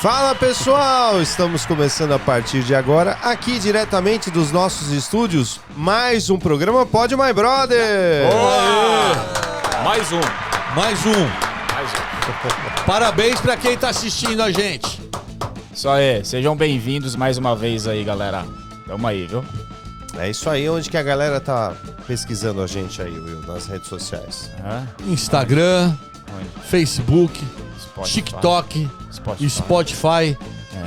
Fala pessoal, estamos começando a partir de agora, aqui diretamente dos nossos estúdios, mais um programa Pod My Brother! Mais um. Parabéns pra quem tá assistindo a gente. Isso aí, sejam bem-vindos mais uma vez aí, galera. Tamo aí, viu? É isso aí, onde que a galera tá pesquisando a gente aí, Will, nas redes sociais. Instagram, Onde? Facebook, Spotify. TikTok e Spotify.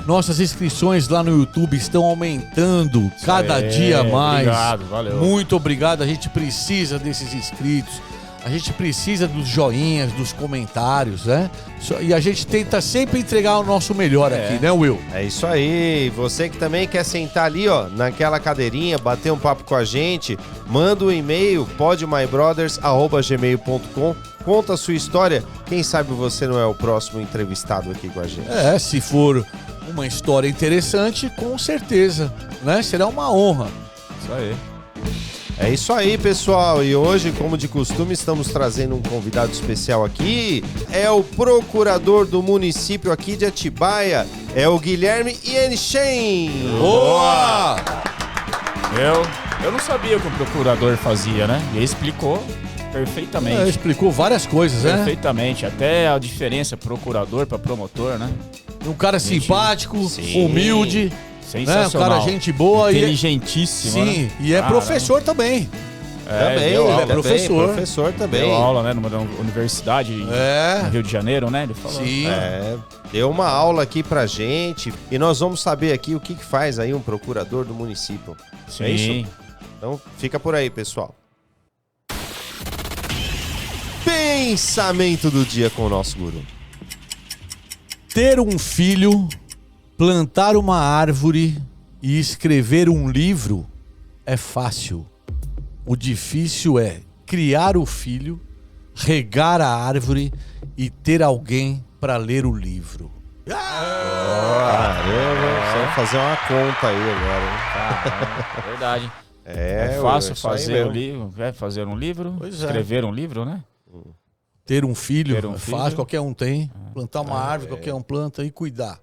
Nossas inscrições lá no YouTube estão aumentando cada dia mais. Obrigado, valeu. Muito obrigado, a gente precisa desses inscritos. A gente precisa dos joinhas, dos comentários, né? E a gente tenta sempre entregar o nosso melhor aqui, né, Will? É isso aí, você que também quer sentar ali, ó, naquela cadeirinha, bater um papo com a gente, manda um e-mail, podmybrothers@gmail.com, conta a sua história, quem sabe você não é o próximo entrevistado aqui com a gente. Se for uma história interessante, com certeza, né? Será uma honra. Isso aí. É isso aí, pessoal, e hoje, como de costume, estamos trazendo um convidado especial aqui, é o procurador do município aqui de Atibaia, é o Guilherme Yenchen. Boa! Eu não sabia o que o procurador fazia, né? E ele explicou perfeitamente. Explicou várias coisas, né? Perfeitamente, até a diferença procurador pra promotor, né? Um cara simpático, Sim. humilde, né? Um Sensacional. cara gente boa. Inteligentíssimo, Sim, né? e é professor também. Também, deu ele aula, é professor. professor também. Deu aula, né? Numa universidade no Rio de Janeiro, né? Ele falou. Sim. Deu uma aula aqui pra gente e nós vamos saber aqui o que faz aí um procurador do município. Sim. É isso? Então fica por aí, pessoal. Pensamento do dia com o nosso guru. Ter um filho, plantar uma árvore e escrever um livro é fácil. O difícil é criar o filho, regar a árvore e ter alguém para ler o livro. Caramba, você vai fazer uma conta aí agora, hein? Caramba, verdade. É fácil isso aí fazer mesmo. um livro, fazer um livro, Pois é. escrever um livro, né? Ter um filho Ter um é filho. fácil, qualquer um tem. Plantar uma árvore, qualquer um planta e cuidar.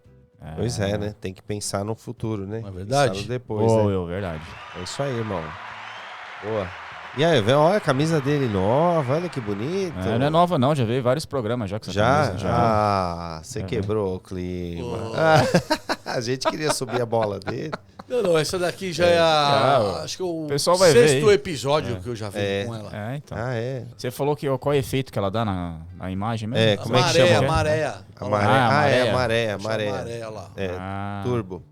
Pois é, né? Tem que pensar no futuro, né? Não é verdade? Pensar no depois, né? Verdade. É isso aí, irmão. Boa. E aí, velho, olha a camisa dele nova, olha que bonito. Não é nova não, já veio vários programas já com essa Já? camisa, Ah, você quebrou o clima. A gente queria subir a bola dele. Não, essa daqui já é acho que o pessoal vai ver sexto aí. episódio que eu já vi com ela. Então. Ah, é? Você falou que qual é o efeito que ela dá na imagem mesmo? É, como é que chama? Maré. A maré. É, maré. Maré lá. É, turbo.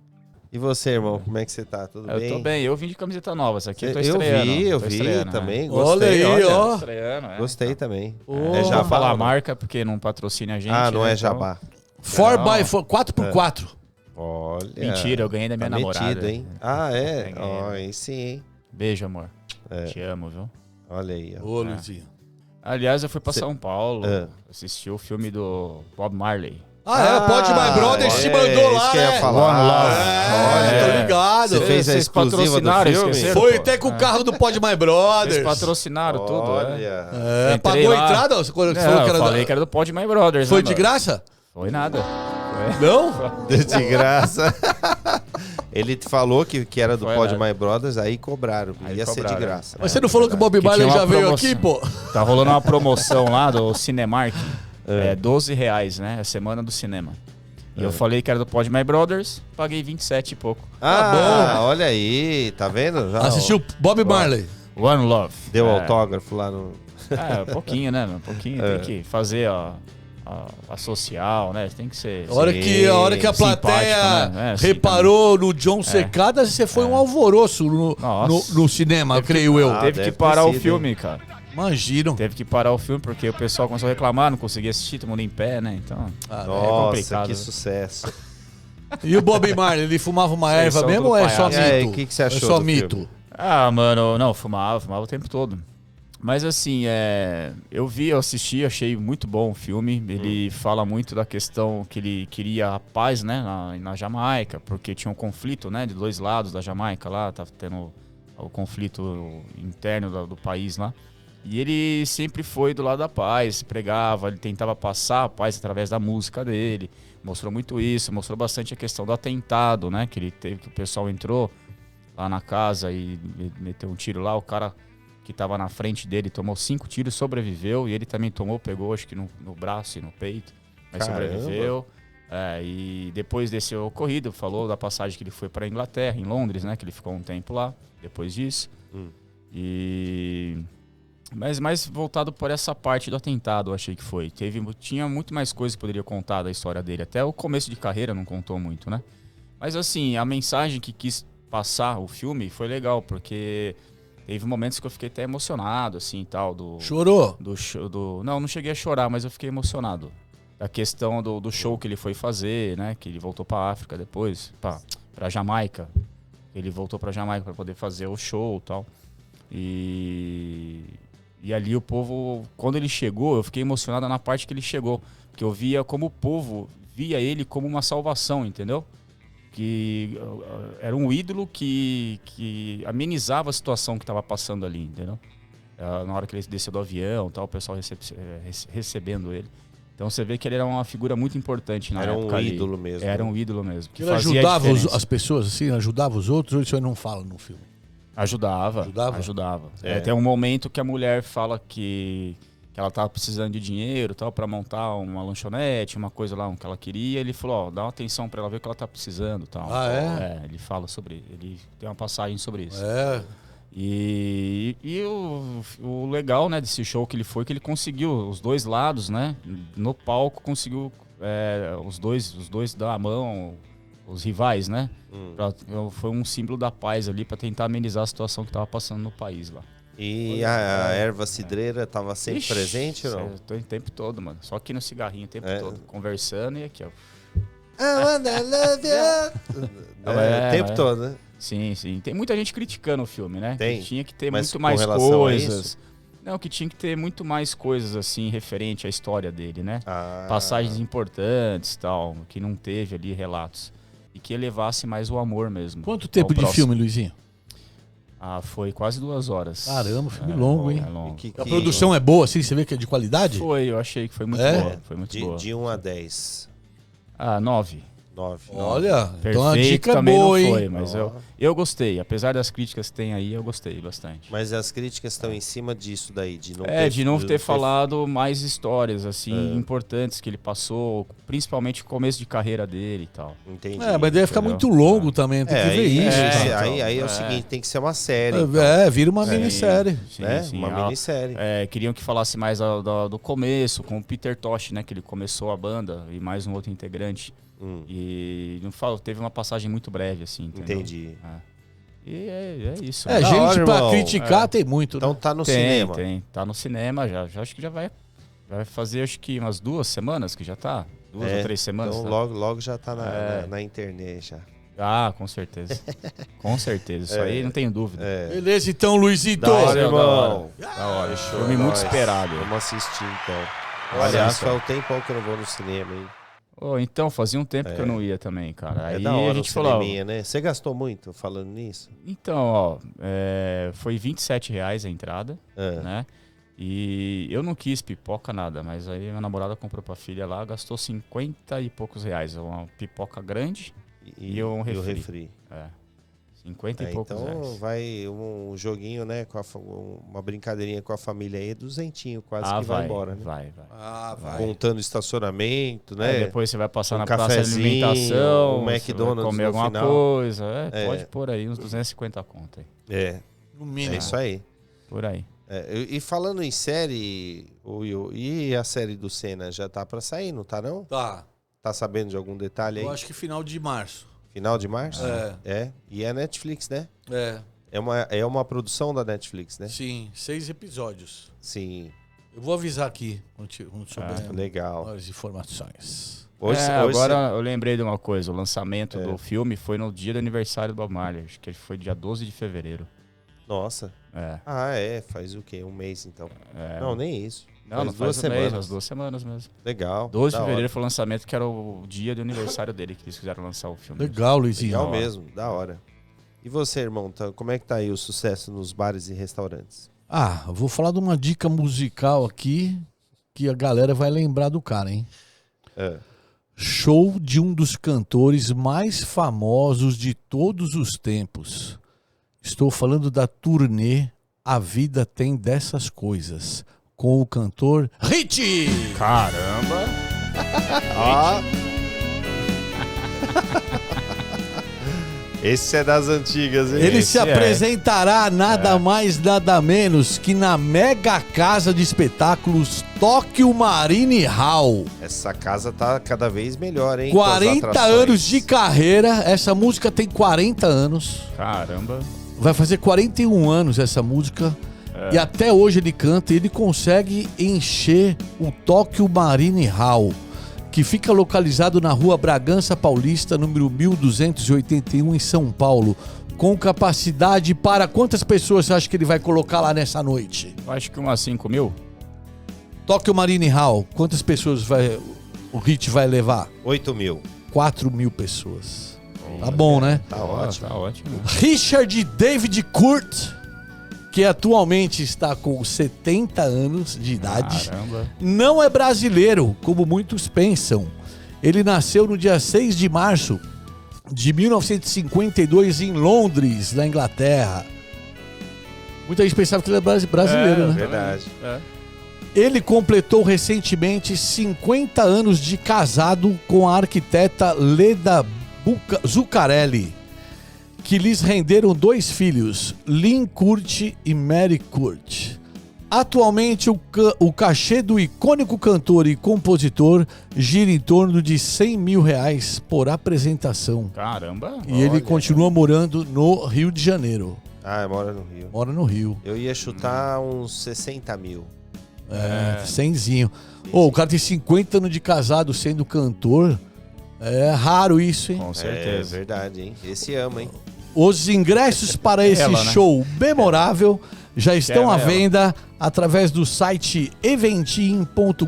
E você, irmão, como é que você tá? Tudo bem? Eu tô bem, eu vim de camiseta nova, essa aqui eu tô Eu estreando. vi Tô estreando, também. né? Gostei, Olha aí, ó. Tô estreando, Gostei também. É Já jabá, falar a né? marca, porque não patrocina a gente. Ah, não né, é então- jabá. 4x4. Olha. Mentira, eu ganhei da minha Tá namorada. metido, hein? Ah, é? Ganhei. Ó, aí sim, hein? Beijo, amor. Te amo, viu? Olha aí, ó. Ô, Luizinho. Aliás, eu fui pra São Paulo, Ah. assisti o filme do Bob Marley. Pod My Brothers te mandou lá, isso que eu ia né? falar. One Love. Tô ligado. Você fez a Vocês exclusiva do patrocinaram, filme? esqueceram? Foi até com o carro do Pod My Brothers. Eles patrocinaram tudo, Olha. Entrei Pagou a lá. entrada? Você falou que Não, era eu falei que era do Pod My Brothers. Foi né, de mano? graça? Foi nada. Não? De graça. Ele falou que era do Foi Pod nada. My Brothers, aí cobraram. Aí Ia ser de cobraram. graça. Mas você não falou que o Bob Que Marley tinha uma já veio promoção. aqui, pô? Tá rolando uma promoção lá do Cinemark. É R$12, né? É a semana do cinema. E eu falei que era do Pod My Brothers, paguei 27 e pouco. Ah, olha aí, tá vendo? Já, Assistiu Bob Marley. One Love. Deu É. autógrafo lá no... Um pouquinho, né? Um pouquinho. Tem que fazer a social, né? Tem que ser... A hora que a plateia simpático, né? É, reparou no John Secada, você foi um alvoroço Nossa. no cinema, creio eu. deve Teve que ter parar o sido, filme, cara. Imagino. Teve que parar o filme porque o pessoal começou a reclamar, não conseguia assistir, todo mundo em pé, né? Então, Nossa, complicado, que né? sucesso. E o Bob Marley, ele fumava uma Vocês erva são mesmo do ou é só palhaço. mito? E aí, o que você achou É só do mito. filme? mano, não, fumava o tempo todo. Mas assim, eu assisti, achei muito bom o filme. Ele fala muito da questão que ele queria a paz, né, na Jamaica, porque tinha um conflito, né, de dois lados da Jamaica lá, tava tendo o conflito interno do país lá. E ele sempre foi do lado da paz, pregava, ele tentava passar a paz através da música dele. Mostrou muito isso, mostrou bastante a questão do atentado, né? Que ele teve, que o pessoal entrou lá na casa e meteu um tiro lá. O cara que estava na frente dele tomou 5 tiros, sobreviveu. E ele também tomou, pegou acho que no braço e no peito, mas sobreviveu. E depois desse ocorrido, falou da passagem que ele foi para a Inglaterra, em Londres, né? Que ele ficou um tempo lá, depois disso. Mas mais voltado por essa parte do atentado, eu achei que foi. Tinha muito mais coisa que poderia contar da história dele. Até o começo de carreira não contou muito, né? Mas assim, a mensagem que quis passar o filme foi legal, porque teve momentos que eu fiquei até emocionado, assim, tal. Chorou? Não cheguei a chorar, mas eu fiquei emocionado. Da questão do show que ele foi fazer, né? Que ele voltou pra África depois, pra Jamaica. Ele voltou pra Jamaica pra poder fazer o show e tal. E ali o povo, quando ele chegou, eu fiquei emocionado na parte que ele chegou. Porque eu via como o povo via ele como uma salvação, entendeu? Que era um ídolo que amenizava a situação que estava passando ali, entendeu? Na hora que ele desceu do avião, tal, o pessoal recebendo ele. Então você vê que ele era uma figura muito importante na época. Era um ídolo mesmo. Era um ídolo mesmo. Ele ajudava as pessoas, assim, ajudava os outros, ou isso aí não fala no filme? Ajudava. Tem um momento que a mulher fala que ela tava precisando de dinheiro, tal, para montar uma lanchonete, uma coisa lá que ela queria. Ele falou, dá uma atenção para ela ver o que ela tá precisando, tal. Ele fala sobre, ele tem uma passagem sobre isso. E o legal, né, desse show que ele foi, que ele conseguiu os dois lados, né, no palco conseguiu os dois dar a mão, os rivais, né? Foi um símbolo da paz ali para tentar amenizar a situação que estava passando no país lá. E a erva cidreira estava sempre presente ou não? O tempo todo, mano. Só aqui no cigarrinho o tempo todo, conversando e aqui, ó. O tempo todo, né? Sim. Tem muita gente criticando o filme, né? Tem. Que tinha que ter Mas muito mais com relação a coisas. isso? Não, que tinha que ter muito mais coisas, assim, referente à história dele, né? Passagens importantes e tal, que não teve ali relatos. E que elevasse mais o amor mesmo. Quanto tempo de filme, Luizinho? Foi quase 2 horas. Caramba, filme longo, hein? É longo. A produção é boa, assim? Você vê que é de qualidade? Eu achei que foi muito boa. Foi muito boa. De 1 a 10. 9. 9. Olha, então a dica é também boa, não foi, hein? mas eu gostei. Apesar das críticas que tem aí, eu gostei bastante. Mas as críticas estão em cima disso daí, de não ter falado mais histórias, assim, importantes que ele passou, principalmente o começo de carreira dele e tal. Entendi. Mas deve ficar muito longo também, tem que ver isso. Aí é o seguinte, tem que ser uma série. Vira uma minissérie. Sim. Uma minissérie. Queriam que falasse mais do começo, com o Peter Tosh, né, que ele começou a banda, e mais um outro integrante. E não falo, teve uma passagem muito breve, assim, entendeu? Entendi. E é isso. Gente pra criticar tem muito. Então tá no cinema. Tá no cinema já. Acho que já vai fazer acho que umas 2 semanas que já tá. 2 ou 3 semanas. Então logo já tá na internet já. Com certeza. Com certeza. Isso aí não tenho dúvida. Beleza, então, Luizito. Da hora, irmão. Da hora. Filme muito esperado. Vamos assistir, então. Aliás, faz um tempão que eu não vou no cinema, hein? Então, fazia um tempo que eu não ia também, cara. Aí da hora a gente falou, né? Você gastou muito falando nisso? Então, foi R$27 a entrada, né? E eu não quis pipoca, nada, mas aí minha namorada comprou pra filha lá, gastou 50 e poucos reais. Uma pipoca grande e um refri. 50 e poucos reais. Então vai um joguinho, né? Uma brincadeirinha com a família aí, 200 quase que vai embora, né? Vai. Contando estacionamento, né? Depois você vai passar na praça de alimentação, um McDonald's comer alguma final. Coisa. Pode pôr aí uns 250 conto aí. No mínimo. É isso aí. Por aí. E falando em série, Will, e a série do Senna já tá pra sair, não tá não? Tá. Tá sabendo de algum detalhe aí? Eu acho que final de março. Final de março? É. E é Netflix, né? É. É uma produção da Netflix, né? Sim, 6 episódios. Sim. Eu vou avisar aqui quando souber legal. as informações. Agora eu lembrei de uma coisa. O lançamento do filme foi no dia do aniversário do Bob Marley. Acho que foi dia 12 de fevereiro. Nossa. Faz o quê? Um mês, então. Não, nem isso. Não faz 2 semanas. Umas 2 semanas mesmo. Legal. 12 de fevereiro foi o lançamento, que era o dia do aniversário dele, que eles quiseram lançar o filme. Legal, Luizinho. Legal mesmo, da hora. E você, irmão, como é que tá aí o sucesso nos bares e restaurantes? Eu vou falar de uma dica musical aqui que a galera vai lembrar do cara, hein? Show de um dos cantores mais famosos de todos os tempos. Estou falando da turnê A Vida Tem Dessas Coisas, com o cantor Hit! Caramba! Ó. Esse é das antigas, hein? Ele Esse se apresentará nada mais, nada menos que na mega casa de espetáculos Tóquio Marine Hall. Essa casa tá cada vez melhor, hein? com as 40 atrações. anos de carreira, essa música tem 40 anos. Caramba! Vai fazer 41 anos essa música. E até hoje ele canta e ele consegue encher o Tóquio Marine Hall, que fica localizado na rua Bragança Paulista, número 1281, em São Paulo, com capacidade para quantas pessoas você acha que ele vai colocar lá nessa noite? Eu acho que umas 5 mil. Tóquio Marine Hall, quantas pessoas o Hit vai levar? 8 mil. 4 mil pessoas. Tá bom, né? Tá ótimo. Tá ótimo. Richard David Kurt, que atualmente está com 70 anos de idade, Caramba! não é brasileiro, como muitos pensam. Ele nasceu no dia 6 de março de 1952 em Londres, na Inglaterra. Muita gente pensava que ele era brasileiro, né? Verdade. Ele completou recentemente 50 anos de casado com a arquiteta Leda Zuccarelli, que lhes renderam 2 filhos, Lynn Kurt e Mary Kurt. Atualmente, o cachê do icônico cantor e compositor gira em torno de R$100 mil por apresentação. Caramba! E ele continua morando no Rio de Janeiro. Mora no Rio. Mora no Rio. Eu ia chutar uns 60 mil. Cenzinho. O cara tem 50 anos de casado sendo cantor. É raro isso, hein? Com certeza. É verdade, hein? Esse ama, hein? Os ingressos para esse Ela, né? show memorável já estão à ela. venda através do site eventim.com.br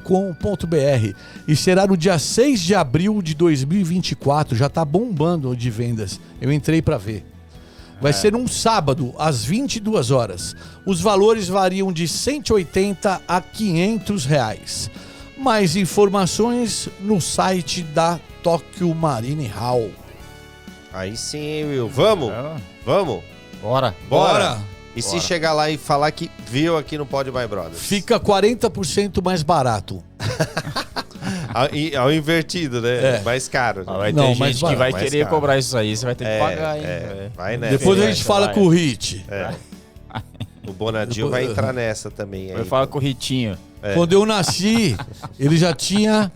e será no dia 6 de abril de 2024. Já tá bombando de vendas. Eu entrei para ver. Vai ser um sábado, às 22 horas. Os valores variam de R$180 a R$500. Mais informações no site da Tóquio Marine Hall. Aí sim, Will. Vamos? Vamos? Bora! Bora! E se Bora. chegar lá e falar que viu aqui no Pode My Brothers? Fica 40% mais barato. Ao invertido, né? Mais caro. Ah, vai Não, ter mas gente que vai mais querer caro. cobrar isso aí, você vai ter que pagar, hein? Vai nessa. Depois a vai, gente fala vai. com o Hit. O Bonadinho vai entrar nessa também. Vai Aí. falar com o Ritinho. Quando eu nasci, ele já tinha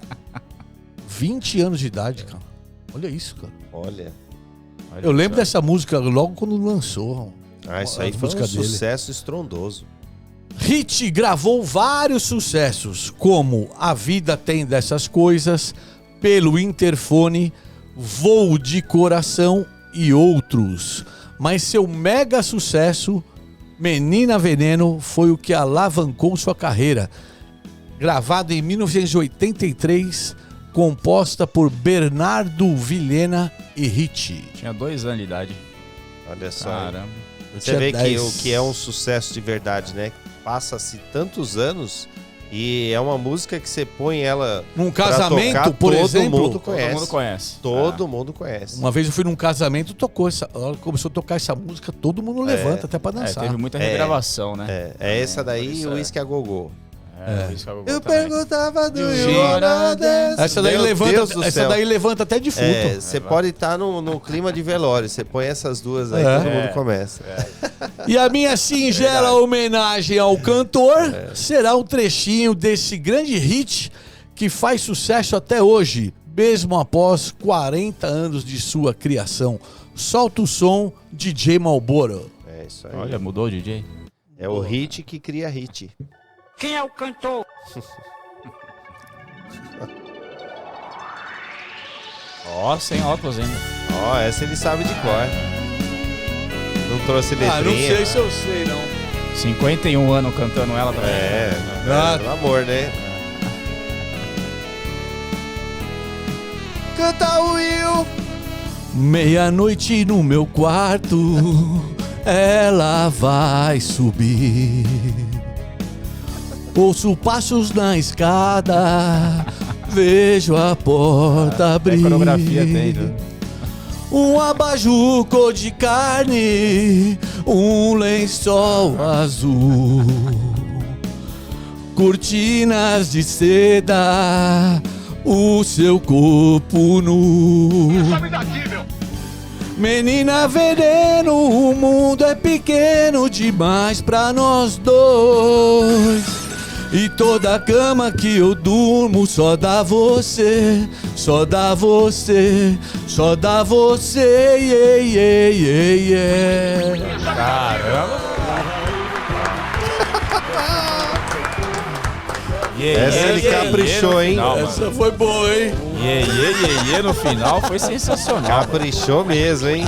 20 anos de idade, cara. Olha isso, cara. Olha. Eu lembro dessa música logo quando lançou. Isso aí As foi um músicas dele. sucesso estrondoso. Hit gravou vários sucessos, como A Vida Tem Dessas Coisas, Pelo Interfone, Voo de Coração e outros. Mas seu mega sucesso, Menina Veneno, foi o que alavancou sua carreira. Gravada em 1983, composta por Bernardo Vilhena e Hit. Tinha 2 anos de idade. Olha só. Caramba. Você vê que o que é um sucesso de verdade, né? Passa-se tantos anos e é uma música que você põe ela Num pra casamento, tocar, por todo exemplo. mundo conhece. Todo mundo conhece. Todo mundo conhece. Uma vez eu fui num casamento, tocou essa, ela começou a tocar essa música, todo mundo levanta até pra dançar. Teve muita regravação, né? É essa daí isso e o é. Whisky a Gogô. Isso eu Eu também. perguntava do Sim. Essa daí, Meu Deus do essa céu. daí levanta até defunto. Você pode estar no clima de velório. Você põe essas duas aí, todo mundo começa. E a minha singela homenagem ao cantor será um trechinho desse grande hit que faz sucesso até hoje, mesmo após 40 anos de sua criação. Solta o som, DJ Malboro. É isso aí. Olha, mudou o DJ. É o hit que cria hit. Quem é o cantor? Ó, sem óculos ainda. Ó, essa ele sabe de cor. Não trouxe letrinha. não sei se eu sei, não. 51 anos cantando ela também. Pelo amor, né? Canta, Will! Meia-noite no meu quarto, ela vai subir. Ouço passos na escada, vejo a porta abrir. coreografia tem, né? Um abajur cor de carne, um lençol azul, cortinas de seda, o seu corpo nu. Menina veneno, o mundo é pequeno demais pra nós dois. E toda a cama que eu durmo só dá você, só dá você, só dá você, yeah, yeah, yeah, yeah. Caramba! Essa ele caprichou, hein? Essa foi boa, hein? No final foi sensacional. Caprichou mesmo, hein?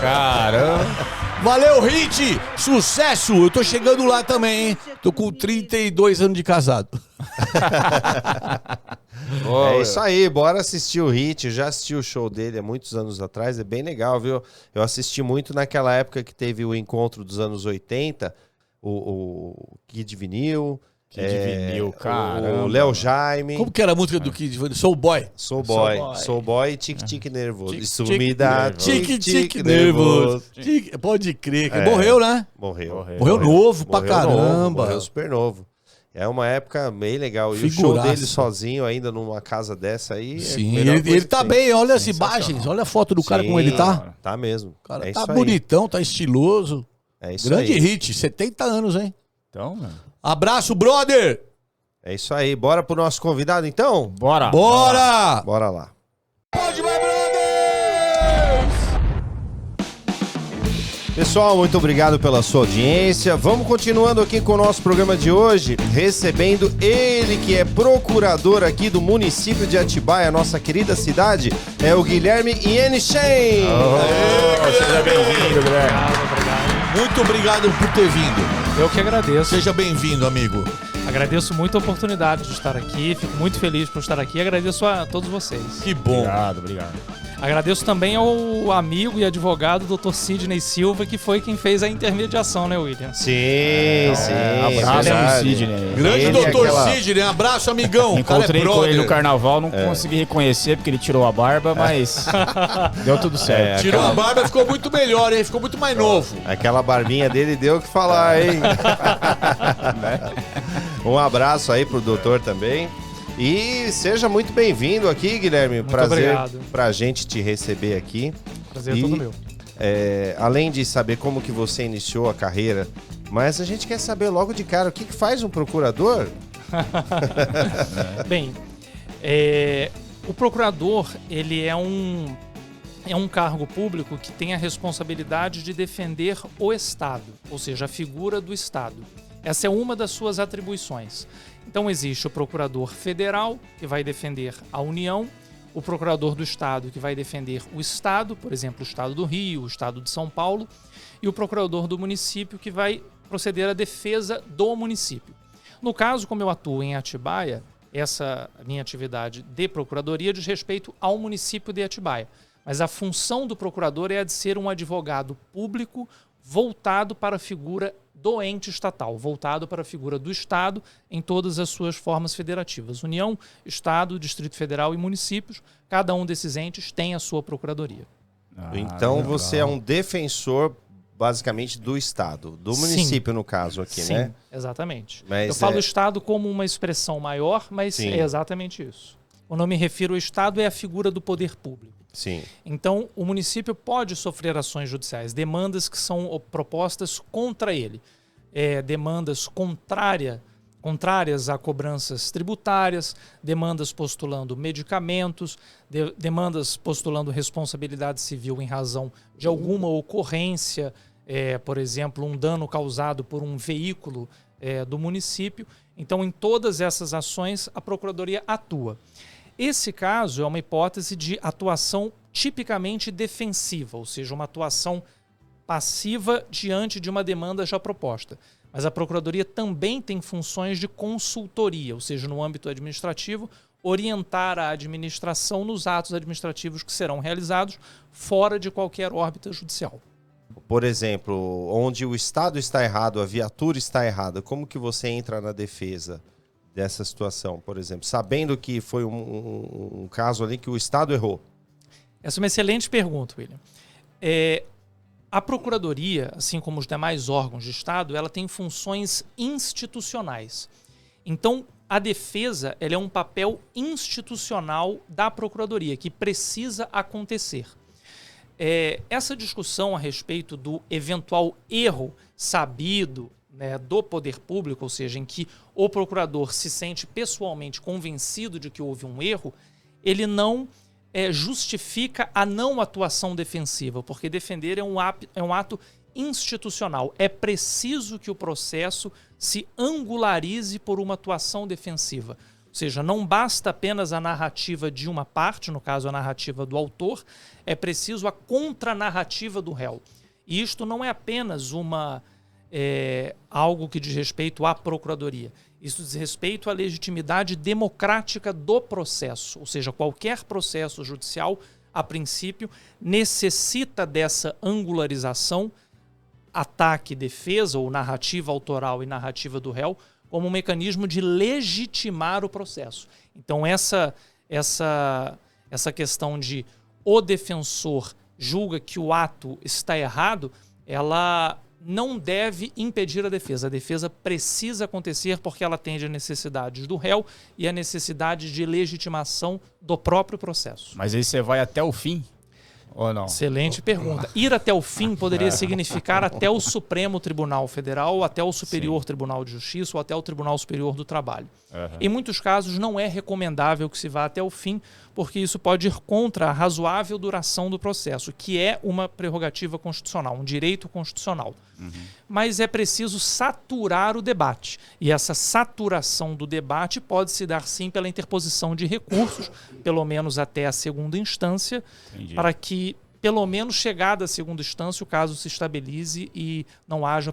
Caramba! Valeu, Hit! Sucesso! Eu tô chegando lá também, hein? Tô com 32 anos de casado. É isso aí, bora assistir o Hit. Eu já assisti o show dele há muitos anos atrás, é bem legal, viu? Eu assisti muito naquela época que teve o encontro dos anos 80, o Kid Vinil. Vinil, caramba. O Léo Jaime. Como que era a música do Kid Vinil? Soul Boy. Soul Boy e Tique Nervoso. Tique, Isso tique me dá nervoso. tique Tique nervoso. Pode crer. Que morreu, né? Morreu Novo pra caramba. Morreu super novo. É uma época bem legal. E Figuraça. o show dele sozinho ainda numa casa dessa aí. Sim, é a melhor ele coisa tá que tem. bem. Olha as imagens, olha a foto do cara como ele tá. Tá mesmo. O cara é tá isso aí. bonitão, tá estiloso. É isso Grande aí. Hit, 70 anos, hein? Então, mano. Abraço, brother! É isso aí. Bora pro nosso convidado, então? Bora! Bora! Bora lá. Pode mais, brothers! Pessoal, muito obrigado pela sua audiência. Vamos continuando aqui com o nosso programa de hoje, recebendo ele que é procurador aqui do município de Atibaia, nossa querida cidade, é o Guilherme Yenchen. Seja bem-vindo, Guilherme. Muito obrigado por ter vindo. Eu que agradeço. Seja bem-vindo, amigo. Agradeço muito a oportunidade de estar aqui. Fico muito feliz por estar aqui. Agradeço a todos vocês. Que bom. Obrigado. Agradeço também ao amigo e advogado Dr. Sidney Silva, que foi quem fez a intermediação, né, William? Sim. Abraço, verdade. Sidney. Grande Ele doutor é aquela- Sidney, abraço, amigão. O cara é Encontrei com brother. ele no carnaval, não consegui reconhecer porque ele tirou a barba, mas deu tudo certo. Tirou a barba, ficou muito melhor, hein? Ficou muito mais novo. Aquela barbinha dele deu o que falar, hein? Um abraço aí pro doutor também. E seja muito bem-vindo aqui, Guilherme. Muito Prazer obrigado. pra gente te receber aqui. Prazer é E, todo meu. além de saber como que você iniciou a carreira, mas a gente quer saber logo de cara o que faz um procurador? Bem, o procurador, ele é um cargo público que tem a responsabilidade de defender o Estado, ou seja, a figura do Estado. Essa é uma das suas atribuições. Então existe o procurador federal, que vai defender a União, o procurador do Estado, que vai defender o Estado, por exemplo, o Estado do Rio, o Estado de São Paulo, e o procurador do município, que vai proceder à defesa do município. No caso, como eu atuo em Atibaia, essa minha atividade de procuradoria diz respeito ao município de Atibaia. Mas a função do procurador é a de ser um advogado público voltado para a figura do ente estatal, voltado para a figura do Estado em todas as suas formas federativas. União, Estado, Distrito Federal e municípios, cada um desses entes tem a sua procuradoria. Então legal. você é um defensor, basicamente, do Estado, do Sim. município, no caso aqui, Sim, né? exatamente. Mas Eu falo Estado como uma expressão maior, mas Sim. é exatamente isso. Quando eu me refiro ao Estado, é a figura do poder público. Sim. Então, o município pode sofrer ações judiciais, demandas que são propostas contra ele. Demandas contrárias a cobranças tributárias, demandas postulando medicamentos, demandas postulando responsabilidade civil em razão de alguma ocorrência, por exemplo, um dano causado por um veículo do município. Então, em todas essas ações, a Procuradoria atua. Esse caso é uma hipótese de atuação tipicamente defensiva, ou seja, uma atuação passiva diante de uma demanda já proposta. Mas a Procuradoria também tem funções de consultoria, ou seja, no âmbito administrativo, orientar a administração nos atos administrativos que serão realizados fora de qualquer órbita judicial. Por exemplo, onde o Estado está errado, a viatura está errada, como que você entra na defesa dessa situação, por exemplo, sabendo que foi um caso ali que o Estado errou? Essa é uma excelente pergunta, William. A Procuradoria, assim como os demais órgãos de Estado, ela tem funções institucionais. Então, a defesa ela é um papel institucional da Procuradoria, que precisa acontecer. Essa discussão a respeito do eventual erro sabido, né, do poder público, ou seja, em que o procurador se sente pessoalmente convencido de que houve um erro, ele não justifica a não atuação defensiva, porque defender é um ato institucional. É preciso que o processo se angularize por uma atuação defensiva. Ou seja, não basta apenas a narrativa de uma parte, no caso a narrativa do autor, é preciso a contranarrativa do réu. E isto não é apenas algo que diz respeito à Procuradoria. Isso diz respeito à legitimidade democrática do processo. Ou seja, qualquer processo judicial, a princípio, necessita dessa angularização, ataque, defesa, ou narrativa autoral e narrativa do réu, como um mecanismo de legitimar o processo. Então, essa questão de o defensor julga que o ato está errado, ela não deve impedir a defesa. A defesa precisa acontecer porque ela atende às necessidades do réu e à necessidade de legitimação do próprio processo. Mas aí você vai até o fim? Ou não? Excelente pergunta. Ir até o fim poderia significar até o Supremo Tribunal Federal, até o Superior Tribunal de Justiça ou até o Tribunal Superior do Trabalho. Em muitos casos não é recomendável que se vá até o fim, porque isso pode ir contra a razoável duração do processo, que é uma prerrogativa constitucional, um direito constitucional. Mas é preciso saturar o debate. E essa saturação do debate pode se dar sim pela interposição de recursos, pelo menos até a segunda instância, para que, pelo menos chegada à segunda instância, o caso se estabilize e não haja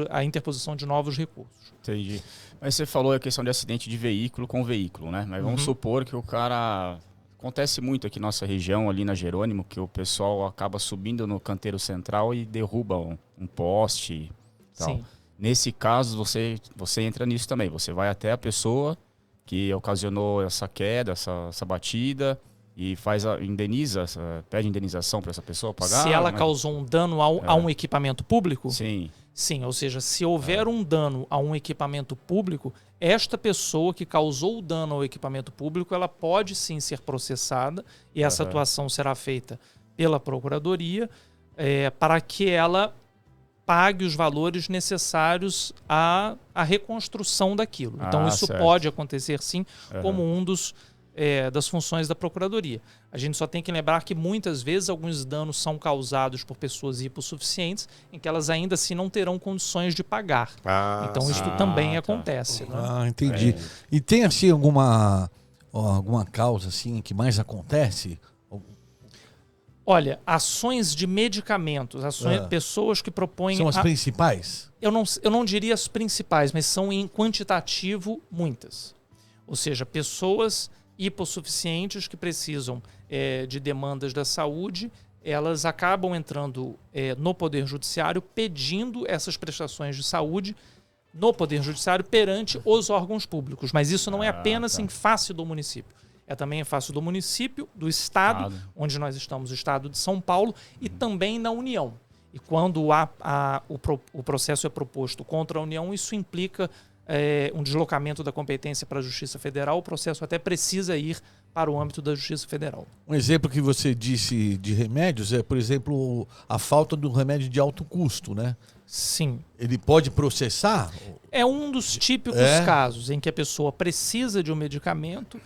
a interposição de novos recursos. Entendi. Mas você falou a questão de acidente de veículo com veículo, né? Mas vamos supor que o cara... Acontece muito aqui na nossa região, ali na Jerônimo, que o pessoal acaba subindo no canteiro central e derruba um poste e tal. Sim. Nesse caso, você entra nisso também. Você vai até a pessoa que ocasionou essa queda, essa batida, e pede indenização para essa pessoa pagar. Se ela causou um dano a um equipamento público? Sim. Sim, ou seja, se houver um dano a um equipamento público, esta pessoa que causou o dano ao equipamento público, ela pode sim ser processada e essa atuação será feita pela Procuradoria para que ela pague os valores necessários à reconstrução daquilo. Então isso pode acontecer sim como um das funções da Procuradoria. A gente só tem que lembrar que muitas vezes alguns danos são causados por pessoas hipossuficientes em que elas ainda assim não terão condições de pagar. Então isso também acontece. Né? Entendi. E tem assim alguma causa assim que mais acontece? Olha, ações de medicamentos, pessoas que propõem... São as principais? Eu não diria as principais, mas são em quantitativo muitas. Ou seja, pessoas hipossuficientes que precisam de demandas da saúde, elas acabam entrando no Poder Judiciário pedindo essas prestações de saúde no Poder Judiciário perante os órgãos públicos. Mas isso não é apenas em face do município. É também em face do município, do Estado, onde nós estamos, o Estado de São Paulo, e também na União. E quando o processo é proposto contra a União, isso implica um deslocamento da competência para a Justiça Federal. O processo até precisa ir para o âmbito da Justiça Federal. Um exemplo que você disse de remédios é, por exemplo, a falta do remédio de alto custo, né? Sim. Ele pode processar? É um dos típicos casos em que a pessoa precisa de um medicamento,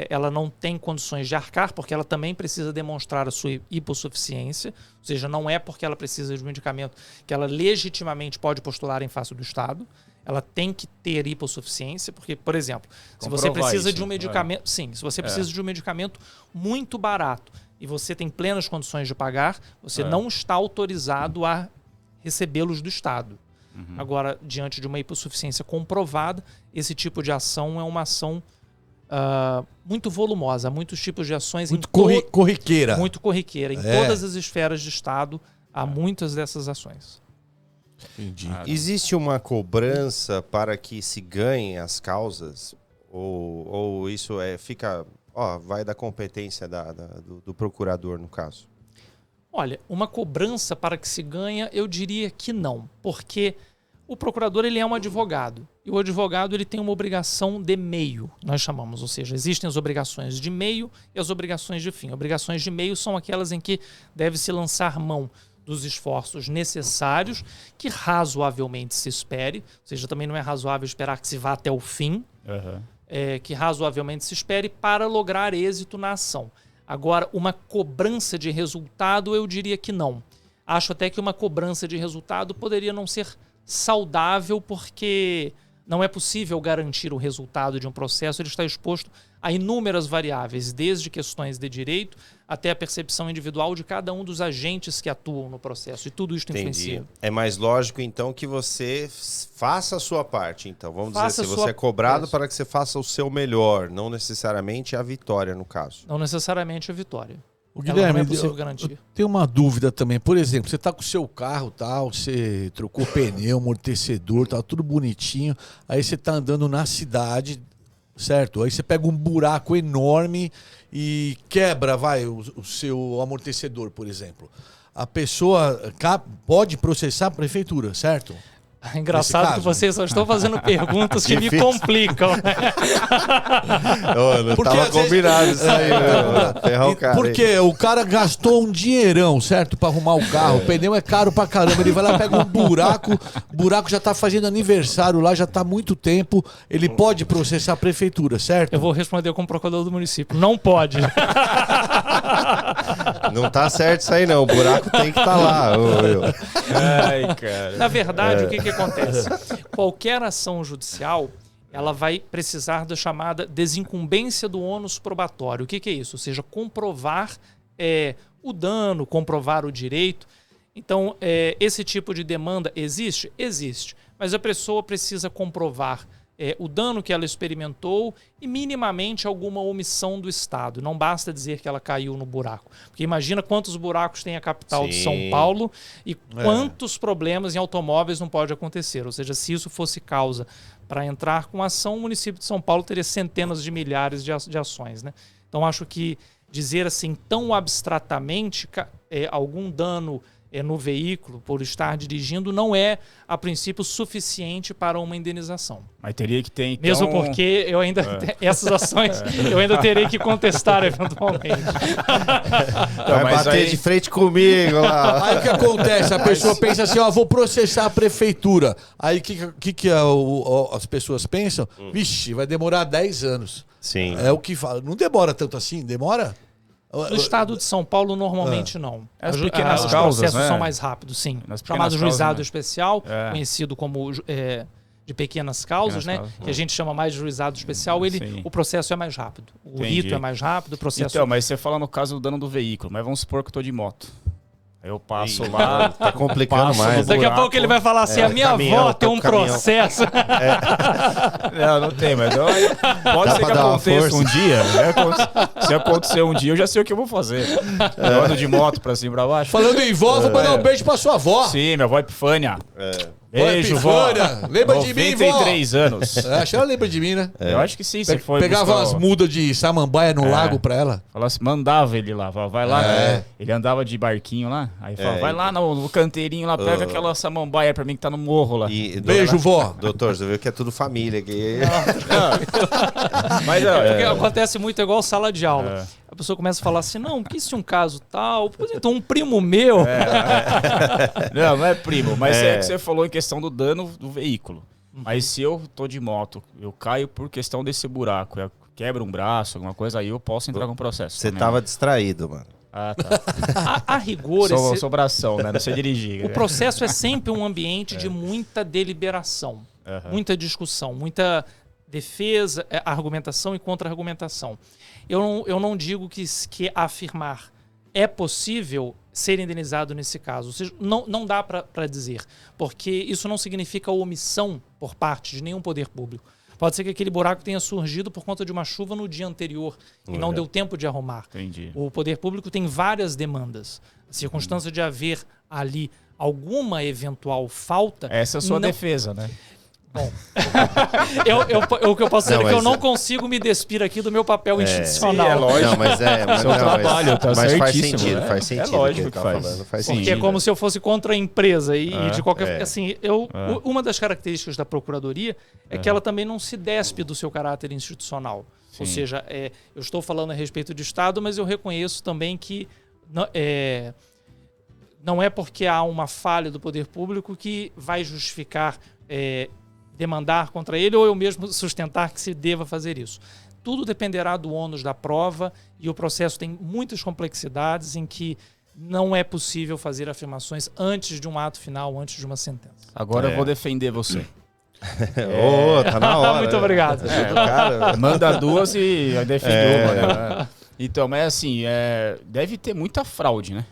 ela não tem condições de arcar, porque ela também precisa demonstrar a sua hipossuficiência, ou seja, não é porque ela precisa de um medicamento que ela legitimamente pode postular em face do Estado. Ela tem que ter hipossuficiência, porque, por exemplo, se você precisa de um medicamento... Sim, se você precisa de um medicamento muito barato e você tem plenas condições de pagar, você não está autorizado a recebê-los do Estado. Agora, diante de uma hipossuficiência comprovada, esse tipo de ação é uma ação muito volumosa, há muitos tipos de ações Muito em corriqueira. muito corriqueira. Em todas as esferas de Estado, há muitas dessas ações. Entendi. Existe uma cobrança para que se ganhem as causas? Ou isso vai da competência do procurador, no caso? Olha, uma cobrança para que se ganha, eu diria que não. Porque o procurador ele é um advogado. E o advogado ele tem uma obrigação de meio, nós chamamos. Ou seja, existem as obrigações de meio e as obrigações de fim. Obrigações de meio são aquelas em que deve-se lançar mão dos esforços necessários, que razoavelmente se espere. Ou seja, também não é razoável esperar que se vá até o fim. Que razoavelmente se espere para lograr êxito na ação. Agora, uma cobrança de resultado, eu diria que não. Acho até que uma cobrança de resultado poderia não ser saudável, porque não é possível garantir o resultado de um processo. Ele está exposto a inúmeras variáveis, desde questões de direito até a percepção individual de cada um dos agentes que atuam no processo. E tudo isso influencia. É mais lógico, então, que você faça a sua parte. Então, vamos dizer assim, você é cobrado para que você faça o seu melhor, não necessariamente a vitória, no caso. Não necessariamente a vitória. O Guilherme, não é possível garantir. Eu tenho uma dúvida também. Por exemplo, você está com o seu carro, tal, você trocou pneu, amortecedor, tá tudo bonitinho. Aí você está andando na cidade, certo? Aí você pega um buraco enorme e quebra, o seu amortecedor, por exemplo. A pessoa pode processar a prefeitura, certo? Engraçado que vocês só estão fazendo perguntas que me complicam. Não estava combinado isso aí, ferrar o cara. Porque o cara gastou um dinheirão, certo? Pra arrumar o carro. O pneu é caro pra caramba. Ele vai lá, pega um buraco. O buraco já tá fazendo aniversário lá, já tá há muito tempo. Ele pode processar a prefeitura, certo? Eu vou responder como procurador do município. Não pode. Não tá certo isso aí, não. O buraco tem que estar lá. Ai, cara. Na verdade, o que acontece? Qualquer ação judicial, ela vai precisar da chamada desincumbência do ônus probatório. O que é isso? Ou seja, comprovar o dano, comprovar o direito. Então, esse tipo de demanda existe? Existe. Mas a pessoa precisa comprovar o dano que ela experimentou e minimamente alguma omissão do Estado. Não basta dizer que ela caiu no buraco. Porque imagina quantos buracos tem a capital de São Paulo e quantos problemas em automóveis não pode acontecer. Ou seja, se isso fosse causa para entrar com ação, o município de São Paulo teria centenas de milhares de ações, né? Então, acho que dizer assim tão abstratamente algum dano no veículo por estar dirigindo não é, a princípio, suficiente para uma indenização. Mas teria que ter, então... Mesmo porque eu ainda essas ações eu ainda terei que contestar eventualmente. Vai bater de frente comigo lá. Aí o que acontece? A pessoa pensa assim, vou processar a prefeitura. Aí o que as pessoas pensam? Vixe, vai demorar 10 anos. Sim. É o que fala. Não demora tanto assim? Demora? No estado de São Paulo, normalmente não. As pequenas os causas, processos né? são mais rápidos, sim. Chamado causas, juizado né? especial, conhecido como de pequenas causas, né? Que a gente chama mais de juizado especial. O processo é mais rápido. O rito é mais rápido, o processo... Então, mas você fala no caso do dano do veículo. Mas vamos supor que eu tô de moto. Eu passo lá, tá complicando mais. Daqui a pouco ele vai falar assim, a minha avó tem um processo. Não tem, mas pode ser que aconteça um dia. Se acontecer um dia, eu já sei o que eu vou fazer. Eu ando de moto pra cima e pra baixo. Falando em vó, vou mandar um beijo pra sua avó. Sim, minha avó é Epifânia. Beijo, vó. Lembra de mim, vó? 93 anos. Acho que ela lembra de mim, né? Eu acho que sim. Você foi pegava umas mudas de samambaia no lago pra ela. Falava, mandava ele lá, vai lá. Ele andava de barquinho lá. Aí falava, vai lá no canteirinho lá, pega aquela samambaia pra mim que tá no morro lá. Beijo, vó. Doutor, você viu que é tudo família aqui. Mas porque acontece muito igual sala de aula. A pessoa começa a falar assim, não, porque se um caso tal, então um primo meu... Não é primo, mas é que você falou em questão do dano do veículo. Mas se eu tô de moto, eu caio por questão desse buraco, eu quebro um braço, alguma coisa, aí eu posso entrar com processo. Você tava distraído, mano. Ah, tá. A rigor... Sou bração, né? Não sei dirigir. O processo é sempre um ambiente de muita deliberação, muita discussão, muita defesa, argumentação e contra-argumentação. Eu não digo que afirmar é possível ser indenizado nesse caso. Ou seja, não dá para dizer, porque isso não significa omissão por parte de nenhum poder público. Pode ser que aquele buraco tenha surgido por conta de uma chuva no dia anterior e não deu tempo de arrumar. Entendi. O poder público tem várias demandas. A circunstância de haver ali alguma eventual falta... Essa é a sua não- defesa, né? Bom, o que eu posso dizer é que eu não consigo me despir aqui do meu papel institucional. Sim, é lógico. Não, mas Seu trabalho, tá mas faz certíssimo, sentido, né? faz sentido. É lógico o ele que tá faz. falando, faz Sim. Porque é como se eu fosse contra a empresa e de qualquer... É. Assim, uma das características da Procuradoria é que ela também não se despe do seu caráter institucional. Ou Sim. seja, eu estou falando a respeito do Estado, mas eu reconheço também que não é porque há uma falha do poder público que vai justificar demandar contra ele ou eu mesmo sustentar que se deva fazer isso. Tudo dependerá do ônus da prova e o processo tem muitas complexidades em que não é possível fazer afirmações antes de um ato final, antes de uma sentença. Agora eu vou defender você. Tá na hora. Muito obrigado. Ajuda o cara. Manda duas e defende uma. Né? Então, mas assim, deve ter muita fraude, né?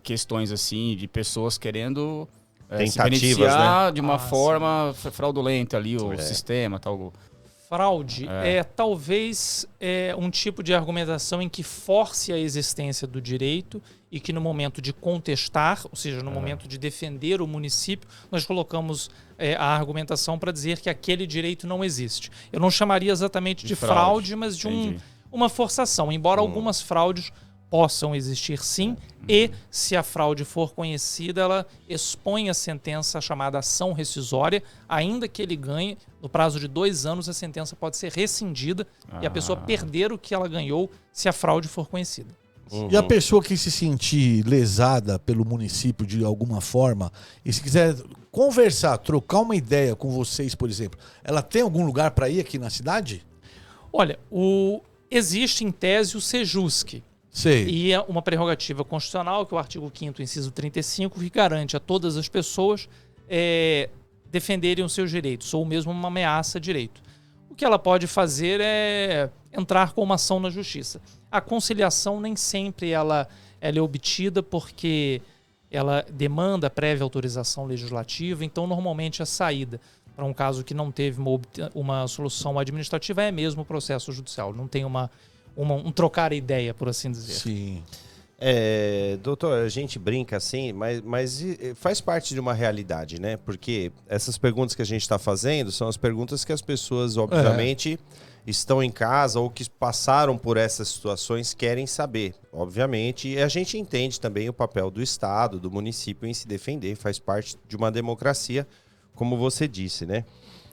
Questões assim de pessoas querendo se Tentativas, beneficiar de uma Ah, forma fraudulenta ali, o sistema, tal. Fraude talvez um tipo de argumentação em que force a existência do direito e que no momento de contestar, ou seja, no momento de defender o município, nós colocamos a argumentação para dizer que aquele direito não existe. Eu não chamaria exatamente de fraude, mas de uma forçação, embora algumas fraudes possam existir sim, e se a fraude for conhecida, ela expõe a sentença chamada ação rescisória, ainda que ele ganhe, no prazo de 2 anos a sentença pode ser rescindida e a pessoa perder o que ela ganhou se a fraude for conhecida. E a pessoa que se sentir lesada pelo município de alguma forma, e se quiser conversar, trocar uma ideia com vocês, por exemplo, ela tem algum lugar para ir aqui na cidade? Olha, existe em tese o SEJUSC, Sei. e é uma prerrogativa constitucional, que é o artigo 5º, inciso 35, que garante a todas as pessoas defenderem os seus direitos, ou mesmo uma ameaça a direito. O que ela pode fazer é entrar com uma ação na justiça. A conciliação nem sempre ela é obtida porque ela demanda prévia autorização legislativa, então normalmente a saída para um caso que não teve uma solução administrativa é mesmo o processo judicial, não tem um trocar ideia, por assim dizer. Sim. Doutor, a gente brinca assim, mas faz parte de uma realidade, né? Porque essas perguntas que a gente está fazendo são as perguntas que as pessoas, obviamente, estão em casa ou que passaram por essas situações querem saber, obviamente. E a gente entende também o papel do Estado, do município em se defender, faz parte de uma democracia, como você disse, né?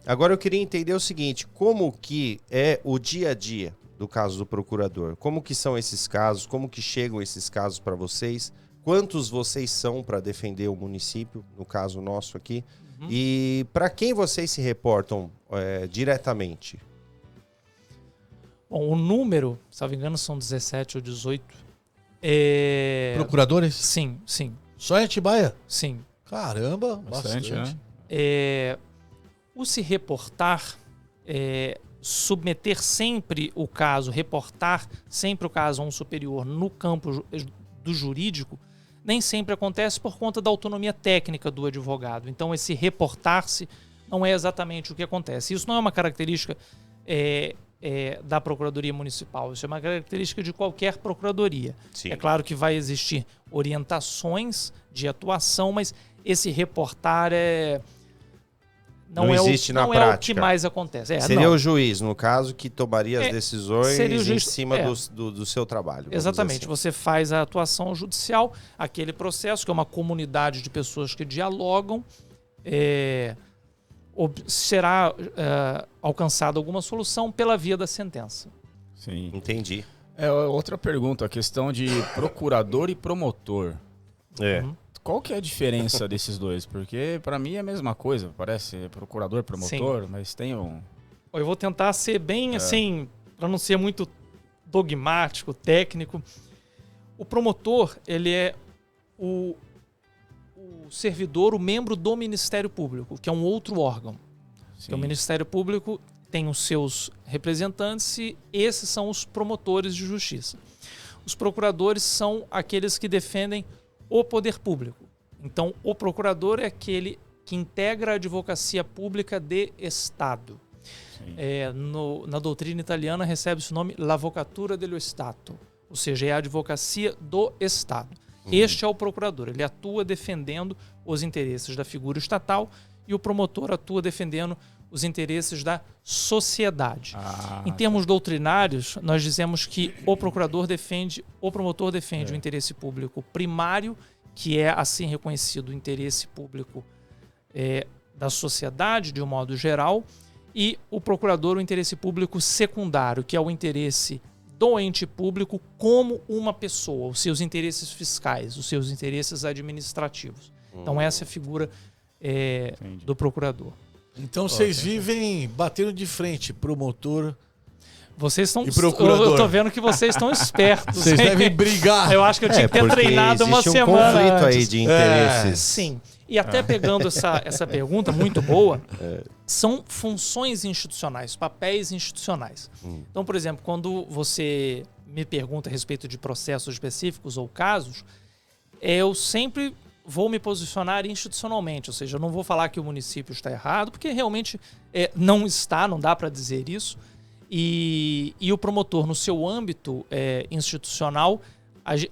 Agora eu queria entender o seguinte, como que é o dia a dia do caso do procurador? Como que são esses casos? Como que chegam esses casos para vocês? Quantos vocês são para defender o município, no caso nosso aqui? E para quem vocês se reportam diretamente? Bom, o número, se não me engano, são 17 ou 18. Procuradores? Sim, sim, Só em Atibaia? sim. Caramba, Bastante, bastante. né? O se reportar, submeter sempre o caso, reportar sempre o caso a um superior no campo do jurídico, nem sempre acontece por conta da autonomia técnica do advogado. Então, esse reportar-se não é exatamente o que acontece. Isso não é uma característica da Procuradoria Municipal, isso é uma característica de qualquer procuradoria. Sim. É claro que vai existir orientações de atuação, mas esse reportar Não existe na prática. É o que mais acontece. Seria não. o juiz, no caso, que tomaria as decisões seria o juiz, em cima do seu trabalho. vamos Exatamente. dizer assim. Você faz a atuação judicial, aquele processo, que é uma comunidade de pessoas que dialogam, será alcançada alguma solução pela via da sentença. Sim. Entendi. Outra pergunta, a questão de procurador e promotor. Qual que é a diferença desses dois? Porque para mim é a mesma coisa, parece procurador, promotor, mas tem um... Eu vou tentar ser bem assim, para não ser muito dogmático, técnico. O promotor, ele é o servidor, o membro do Ministério Público, que é um outro órgão. Então, o Ministério Público tem os seus representantes e esses são os promotores de justiça. Os procuradores são aqueles que defendem o poder público. Então, o procurador é aquele que integra a advocacia pública de Estado. Na doutrina italiana recebe-se o nome L'Avvocatura dello Stato, ou seja, é a advocacia do Estado. Este é o procurador, ele atua defendendo os interesses da figura estatal e o promotor atua defendendo os interesses da sociedade. Em termos doutrinários, nós dizemos que o promotor defende o interesse público primário, que é assim reconhecido o interesse público da sociedade de um modo geral, e o procurador o interesse público secundário, que é o interesse do ente público como uma pessoa, os seus interesses fiscais, os seus interesses administrativos. Então essa é a figura do procurador. Então vocês vivem batendo de frente, promotor Vocês estão. e procurador. Eu tô vendo que vocês estão espertos. Vocês hein? devem brigar. Eu acho que eu tinha que ter porque treinado uma existe semana. conflito aí antes. de interesses. Sim. E até pegando essa pergunta muito boa, são funções institucionais, papéis institucionais. Então, por exemplo, quando você me pergunta a respeito de processos específicos ou casos, eu sempre vou me posicionar institucionalmente, ou seja, eu não vou falar que o município está errado, porque realmente não está, não dá para dizer isso. E o promotor, no seu âmbito institucional,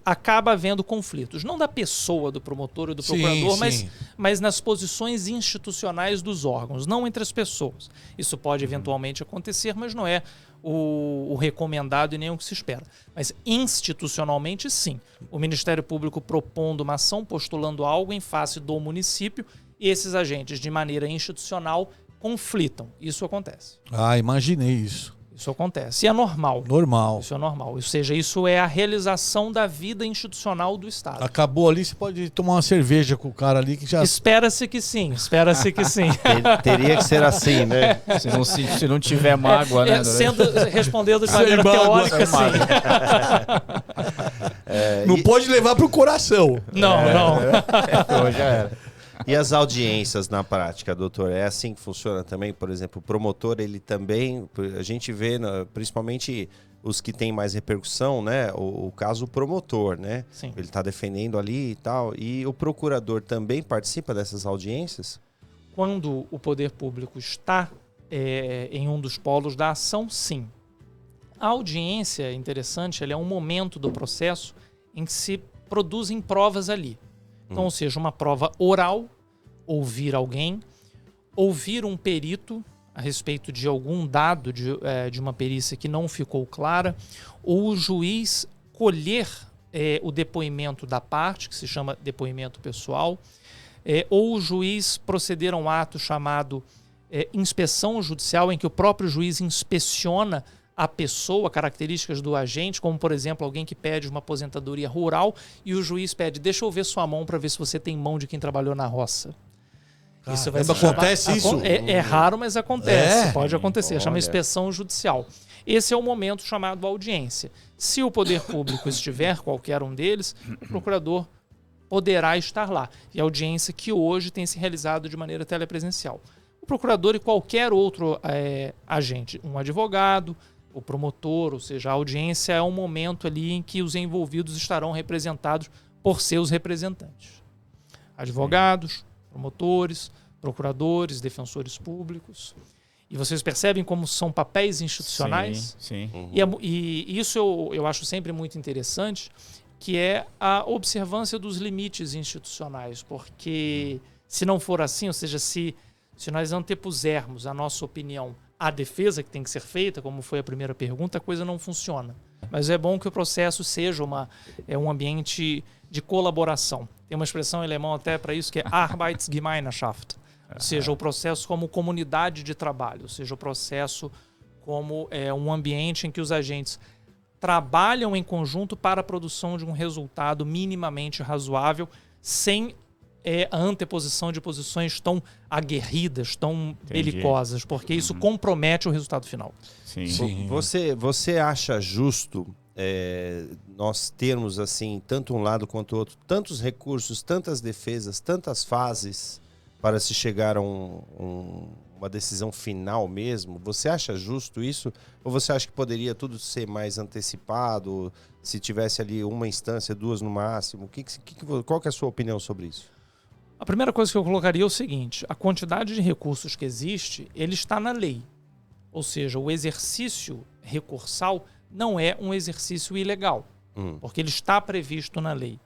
acaba havendo conflitos. Não da pessoa do promotor e do procurador, mas nas posições institucionais dos órgãos, não entre as pessoas. Isso pode eventualmente acontecer, mas não é o recomendado e nem o que se espera. Mas institucionalmente, sim. O Ministério Público propondo uma ação, postulando algo em face do município, e esses agentes, de maneira institucional, conflitam. Isso acontece. Ah, imaginei isso. Isso acontece. E é normal. Normal. Isso é normal. Ou seja, isso é a realização da vida institucional do Estado. Acabou ali, você pode tomar uma cerveja com o cara ali que já... Espera-se que sim. Espera-se que sim. Teria que ser assim, né? Se não tiver mágoa, né? Respondendo de Sem maneira mágoa. teórica, sim. Não pode levar pro coração. Não. Então já era. E as audiências na prática, doutor? É assim que funciona também? Por exemplo, o promotor, ele também... A gente vê, principalmente os que têm mais repercussão, né? O caso promotor, né? Sim. Ele está defendendo ali e tal. E o procurador também participa dessas audiências? Quando o poder público está em um dos polos da ação, sim. A audiência, interessante, ela é um momento do processo em que se produzem provas ali. Então, ou seja, uma prova oral, ouvir alguém, ouvir um perito a respeito de algum dado de uma perícia que não ficou clara, ou o juiz colher o depoimento da parte, que se chama depoimento pessoal, ou o juiz proceder a um ato chamado inspeção judicial, em que o próprio juiz inspeciona a pessoa, características do agente, como, por exemplo, alguém que pede uma aposentadoria rural e o juiz pede, deixa eu ver sua mão para ver se você tem mão de quem trabalhou na roça. Isso vai acontece isso? É raro, mas acontece. É? Pode acontecer. Chama Olha. inspeção judicial. Esse é o momento chamado audiência. Se o poder público estiver, qualquer um deles, o procurador poderá estar lá. E a audiência que hoje tem se realizado de maneira telepresencial. O procurador e qualquer outro agente, um advogado, o promotor, ou seja, a audiência é um momento ali em que os envolvidos estarão representados por seus representantes. Advogados, promotores, procuradores, defensores públicos. E vocês percebem como são papéis institucionais? Sim. E isso eu acho sempre muito interessante, que é a observância dos limites institucionais, porque se não for assim, ou seja, se nós antepusermos a nossa opinião à defesa que tem que ser feita, como foi a primeira pergunta, a coisa não funciona. Mas é bom que o processo seja um ambiente de colaboração. Tem uma expressão em alemão até para isso que é Arbeitsgemeinschaft, ou seja, o processo como comunidade de trabalho, ou seja, o processo como um ambiente em que os agentes trabalham em conjunto para a produção de um resultado minimamente razoável, sem a anteposição de posições tão aguerridas, tão belicosas, porque isso compromete o resultado final. Sim. Você acha justo nós termos, assim, tanto um lado quanto o outro, tantos recursos, tantas defesas, tantas fases para se chegar a uma decisão final mesmo? Você acha justo isso? Ou você acha que poderia tudo ser mais antecipado, se tivesse ali uma instância, duas no máximo? Qual que é a sua opinião sobre isso? A primeira coisa que eu colocaria é o seguinte: a quantidade de recursos que existe, ele está na lei. Ou seja, o exercício recursal não é um exercício ilegal, porque ele está previsto na lei.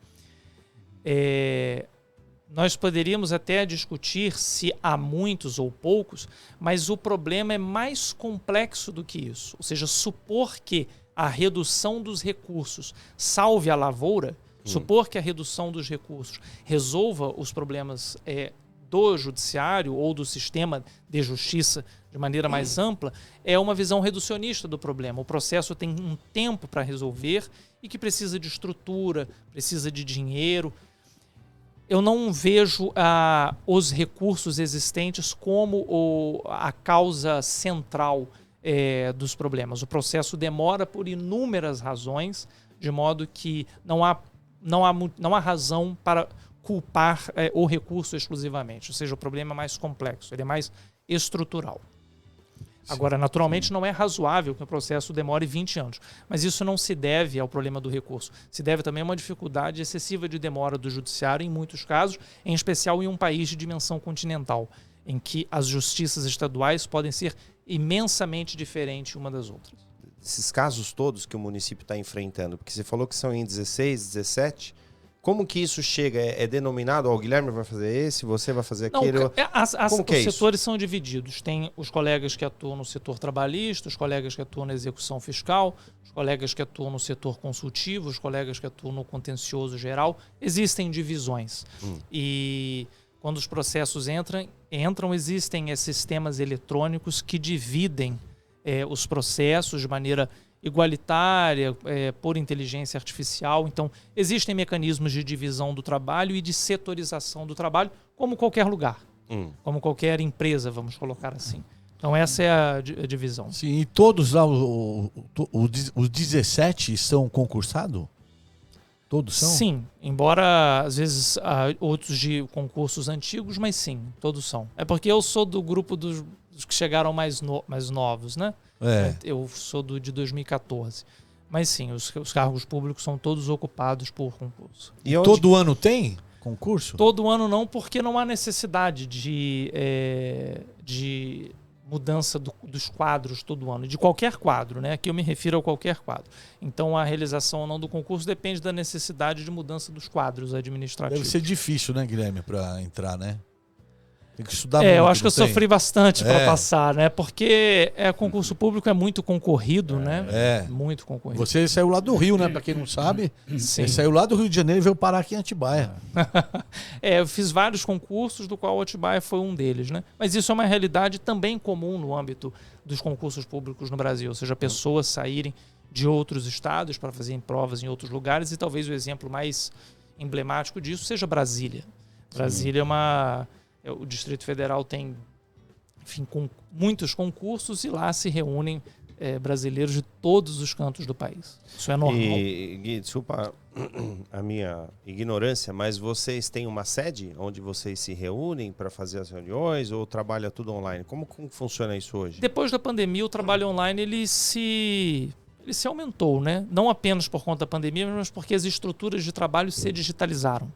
Nós poderíamos até discutir se há muitos ou poucos, mas o problema é mais complexo do que isso. Ou seja, supor que a redução dos recursos salve a lavoura, supor que a redução dos recursos resolva os problemas do judiciário ou do sistema de justiça de maneira mais ampla, é uma visão reducionista do problema. O processo tem um tempo para resolver e que precisa de estrutura, precisa de dinheiro. Eu não vejo os recursos existentes como a causa central dos problemas. O processo demora por inúmeras razões, de modo que não há razão para culpar o recurso exclusivamente. Ou seja, o problema é mais complexo, ele é mais estrutural. Agora, naturalmente, não é razoável que o processo demore 20 anos. Mas isso não se deve ao problema do recurso. Se deve também a uma dificuldade excessiva de demora do judiciário, em muitos casos, em especial em um país de dimensão continental, em que as justiças estaduais podem ser imensamente diferentes uma das outras. Esses casos todos que o município está enfrentando, porque você falou que são em 16, 17... Como que isso chega? É denominado? O Guilherme vai fazer esse, você vai fazer aquele? Os setores são divididos. Tem os colegas que atuam no setor trabalhista, os colegas que atuam na execução fiscal, os colegas que atuam no setor consultivo, os colegas que atuam no contencioso geral. Existem divisões. E quando os processos entram, existem esses sistemas eletrônicos que dividem os processos de maneira igualitária, por inteligência artificial. Então, existem mecanismos de divisão do trabalho e de setorização do trabalho, como qualquer lugar, como qualquer empresa, vamos colocar assim. Então, essa é a divisão. Sim, e todos lá, os 17 são concursados? Todos são? Sim, embora às vezes outros de concursos antigos, mas sim, todos são. É porque eu sou do grupo dos que chegaram mais novos, né? Eu sou de 2014. Mas sim, os cargos públicos são todos ocupados por concurso. E todo ano tem concurso? Todo ano não, porque não há necessidade de mudança dos quadros todo ano, de qualquer quadro, né? Aqui eu me refiro a qualquer quadro. Então a realização ou não do concurso depende da necessidade de mudança dos quadros administrativos. Deve ser difícil, né, Guilherme, para entrar, né? Tem que estudar muito. Eu acho que eu sofri bastante para passar, né? Porque concurso público é muito concorrido, né? Muito concorrido. Você saiu lá do Rio, né? Para quem não sabe, Sim. Você saiu lá do Rio de Janeiro e veio parar aqui em Atibaia. Eu fiz vários concursos, do qual o Atibaia foi um deles, né? Mas isso é uma realidade também comum no âmbito dos concursos públicos no Brasil. Ou seja, pessoas saírem de outros estados para fazerem provas em outros lugares, e talvez o exemplo mais emblemático disso seja Brasília. Brasília o Distrito Federal tem, enfim, muitos concursos, e lá se reúnem brasileiros de todos os cantos do país. Isso é normal. E, Gui, desculpa a minha ignorância, mas vocês têm uma sede onde vocês se reúnem para fazer as reuniões, ou trabalha tudo online? Como funciona isso hoje? Depois da pandemia, o trabalho online ele se aumentou, né? Não apenas por conta da pandemia, mas porque as estruturas de trabalho se digitalizaram.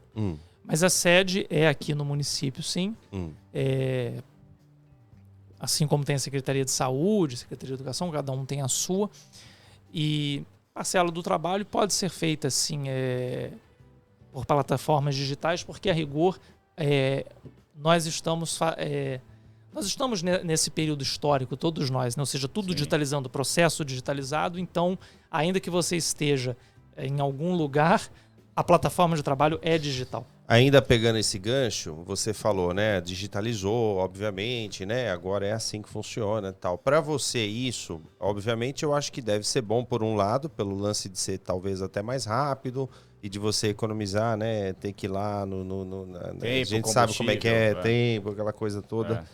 Mas a sede é aqui no município, sim. Assim como tem a Secretaria de Saúde, Secretaria de Educação, cada um tem a sua. E a parcela do trabalho pode ser feita, assim, por plataformas digitais, porque, a rigor, nós estamos nesse período histórico, todos nós, né? Ou seja, tudo digitalizando, processo digitalizado. Então, ainda que você esteja em algum lugar, a plataforma de trabalho é digital. Ainda pegando esse gancho, você falou, né? Digitalizou, obviamente, né? Agora é assim que funciona e tal. Para você isso, obviamente, eu acho que deve ser bom por um lado, pelo lance de ser talvez até mais rápido e de você economizar, né? Ter que ir lá Tempo, a gente sabe como é que tempo, aquela coisa toda.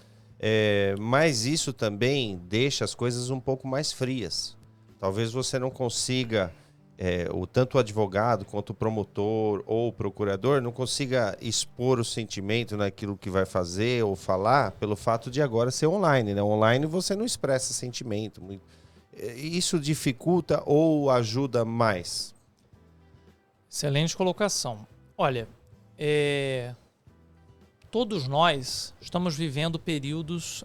Mas isso também deixa as coisas um pouco mais frias. Talvez você não consiga... tanto o advogado quanto o promotor ou o procurador não consiga expor o sentimento naquilo que vai fazer ou falar pelo fato de agora ser online, né? Online você não expressa sentimento. Isso dificulta ou ajuda mais? Excelente colocação. Olha, todos nós estamos vivendo períodos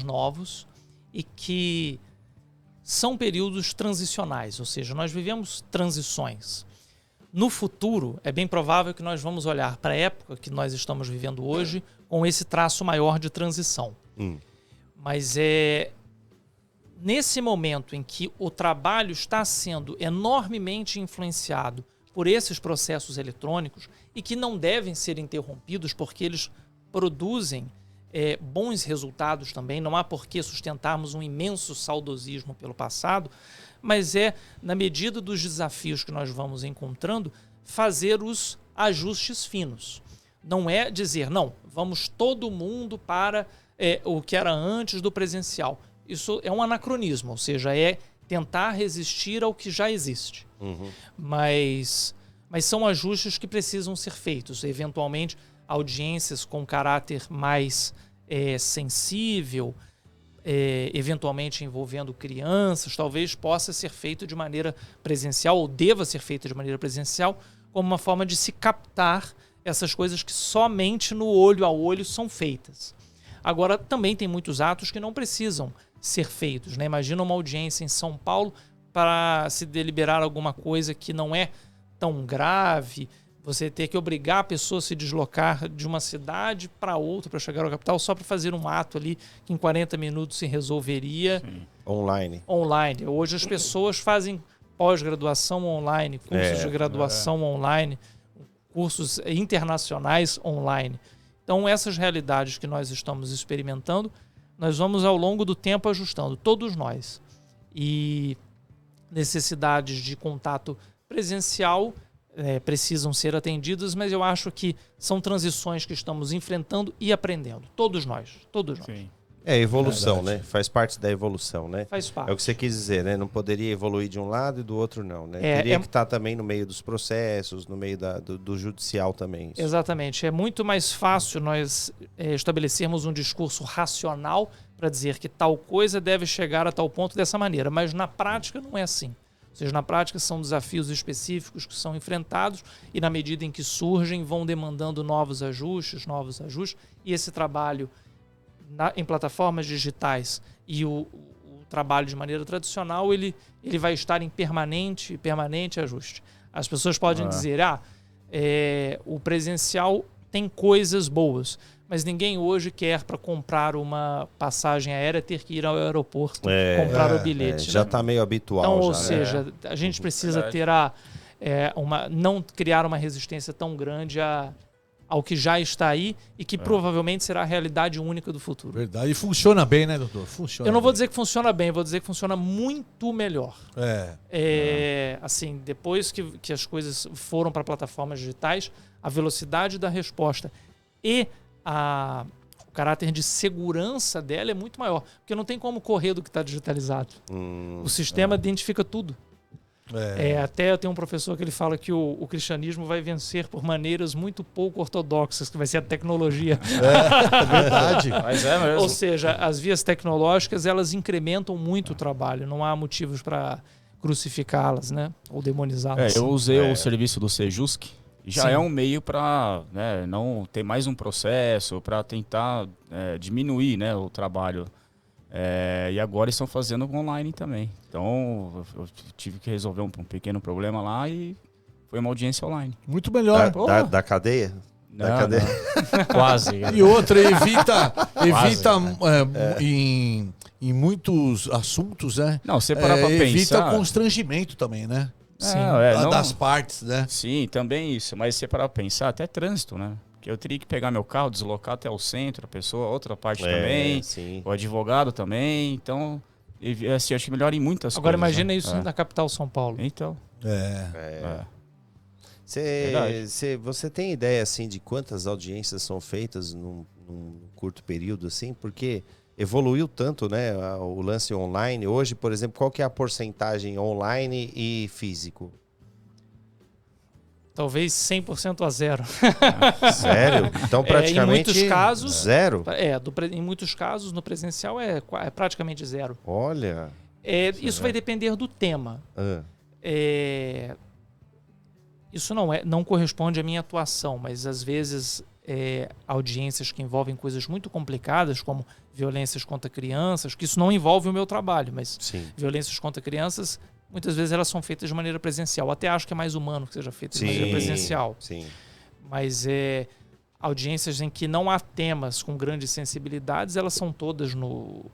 novos e que são períodos transicionais, ou seja, nós vivemos transições. No futuro, é bem provável que nós vamos olhar para a época que nós estamos vivendo hoje com esse traço maior de transição. Mas é nesse momento em que o trabalho está sendo enormemente influenciado por esses processos eletrônicos e que não devem ser interrompidos porque eles produzem bons resultados também. Não há por que sustentarmos um imenso saudosismo pelo passado, mas na medida dos desafios que nós vamos encontrando, fazer os ajustes finos. Não é dizer, não, vamos todo mundo para o que era antes do presencial. Isso é um anacronismo, ou seja, é tentar resistir ao que já existe. Mas são ajustes que precisam ser feitos. Eventualmente, audiências com caráter mais sensível, eventualmente envolvendo crianças, talvez possa ser feito de maneira presencial ou deva ser feito de maneira presencial como uma forma de se captar essas coisas que somente no olho a olho são feitas. Agora, também tem muitos atos que não precisam ser feitos, né? Imagina uma audiência em São Paulo para se deliberar alguma coisa que não é tão grave, você ter que obrigar a pessoa a se deslocar de uma cidade para outra para chegar à capital só para fazer um ato ali que em 40 minutos se resolveria. Sim. Online. Hoje as pessoas fazem pós-graduação online, cursos de graduação online, cursos internacionais online. Então essas realidades que nós estamos experimentando, nós vamos ao longo do tempo ajustando, todos nós. E necessidades de contato presencial precisam ser atendidas, mas eu acho que são transições que estamos enfrentando e aprendendo. Todos nós. Sim. É evolução, né? Faz parte da evolução, né? Faz parte. É o que você quis dizer, né? Não poderia evoluir de um lado e do outro não, né? Teria que estar também no meio dos processos, no meio do judicial também. Isso. Exatamente. É muito mais fácil nós estabelecermos um discurso racional para dizer que tal coisa deve chegar a tal ponto dessa maneira, mas na prática não é assim. Ou seja, na prática são desafios específicos que são enfrentados e na medida em que surgem vão demandando novos ajustes, e esse trabalho em plataformas digitais e o trabalho de maneira tradicional, ele vai estar em permanente ajuste. As pessoas podem dizer, o presencial tem coisas boas, mas ninguém hoje quer, para comprar uma passagem aérea, ter que ir ao aeroporto comprar o bilhete. Já está meio habitual. Então, já, ou seja, a gente precisa ter não criar uma resistência tão grande ao que já está aí e que provavelmente será a realidade única do futuro. Verdade. E funciona bem, né, doutor? Funciona. Eu não vou dizer que funciona bem, vou dizer que funciona muito melhor. Assim, depois que as coisas foram para plataformas digitais, a velocidade da resposta e o caráter de segurança dela é muito maior, porque não tem como correr do que está digitalizado. O sistema identifica tudo. Até eu tenho um professor que ele fala que o cristianismo vai vencer por maneiras muito pouco ortodoxas, que vai ser a tecnologia. É verdade. Mas é mesmo. Ou seja, as vias tecnológicas, elas incrementam muito o trabalho, não há motivos para crucificá-las, né? Ou demonizá-las. Eu usei o serviço do Sejusc, já é um meio para não ter mais um processo, para tentar diminuir, né, o trabalho. E agora estão fazendo online também. Então, eu tive que resolver um pequeno problema lá e foi uma audiência online. Muito melhor. Da cadeia? Não, quase. E outra, evita em muitos assuntos, né? Não, você parar pra evita pensar... constrangimento também, né? Sim, das partes, né? Sim, também isso. Mas você parar pra pensar, até trânsito, né? Que eu teria que pegar meu carro, deslocar até o centro, a pessoa, outra parte também, sim. O advogado também, então, assim, acho que melhora em muitas Agora coisas. imagina isso na capital São Paulo. Então. Você tem ideia, assim, de quantas audiências são feitas num curto período, assim? Porque evoluiu tanto, né, o lance online. Hoje, por exemplo, qual que é a porcentagem online e físico? Talvez 100% a zero. Sério? Então praticamente em muitos casos, zero? Em muitos casos no presencial é praticamente zero. Olha. Isso vai depender do tema. Isso não corresponde à minha atuação, mas às vezes audiências que envolvem coisas muito complicadas, como violências contra crianças, que isso não envolve o meu trabalho, mas Sim. violências contra crianças, muitas vezes elas são feitas de maneira presencial. Até acho que é mais humano que seja feita de maneira presencial. Sim. Mas audiências em que não há temas com grandes sensibilidades, elas são todas no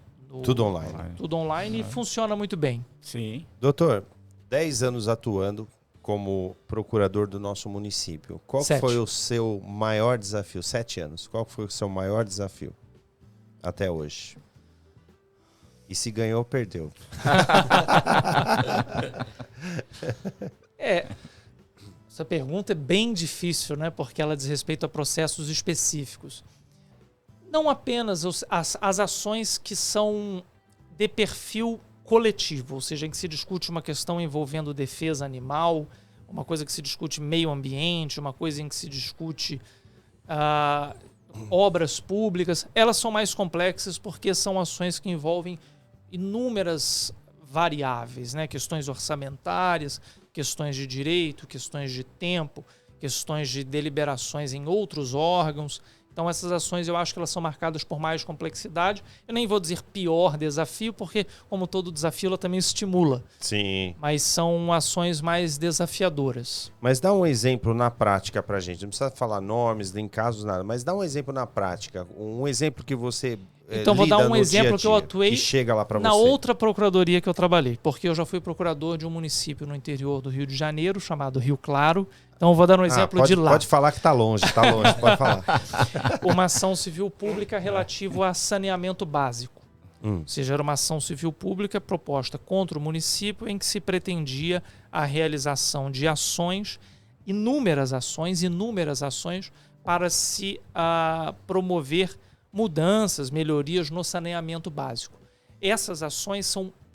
Tudo online. tudo online e funciona muito bem. Sim. Doutor, 10 anos atuando como procurador do nosso município. Qual 7. foi o seu maior desafio? 7 anos. Qual foi o seu maior desafio até hoje? E se ganhou ou perdeu? Essa pergunta é bem difícil, né? Porque ela diz respeito a processos específicos. Não apenas as ações que são de perfil coletivo, ou seja, em que se discute uma questão envolvendo defesa animal, uma coisa que se discute meio ambiente, uma coisa em que se discute obras públicas. Elas são mais complexas porque são ações que envolvem inúmeras variáveis, né? Questões orçamentárias, questões de direito, questões de tempo, questões de deliberações em outros órgãos. Então essas ações eu acho que elas são marcadas por mais complexidade. Eu nem vou dizer pior desafio, porque como todo desafio ela também estimula. Sim. Mas são ações mais desafiadoras. Mas dá um exemplo na prática pra gente. Não precisa falar nomes, nem casos, nada. Mas dá um exemplo na prática. Um exemplo que você Então vou lida dar um no exemplo dia a que eu dia, atuei que chega lá pra na você. outra procuradoria que eu trabalhei. Porque eu já fui procurador de um município no interior do Rio de Janeiro, chamado Rio Claro. Então eu vou dar um exemplo de lá. Pode falar que tá longe, pode falar. Uma ação civil pública relativo a saneamento básico. Hum. Ou seja, era uma ação civil pública proposta contra o município em que se pretendia a realização de ações, inúmeras ações, para se promover mudanças, melhorias no saneamento básico. Essas ações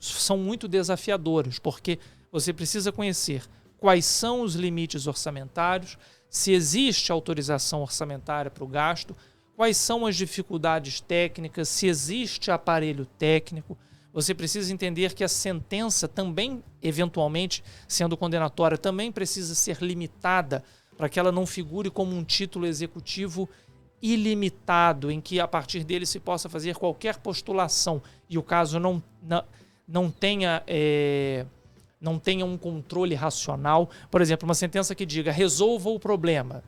são muito desafiadoras, porque você precisa conhecer quais são os limites orçamentários, se existe autorização orçamentária para o gasto, quais são as dificuldades técnicas, se existe aparelho técnico. Você precisa entender que a sentença também, eventualmente, sendo condenatória, também precisa ser limitada para que ela não figure como um título executivo ilimitado, em que a partir dele se possa fazer qualquer postulação e o caso não tenha um controle racional. Por exemplo, uma sentença que diga resolva o problema.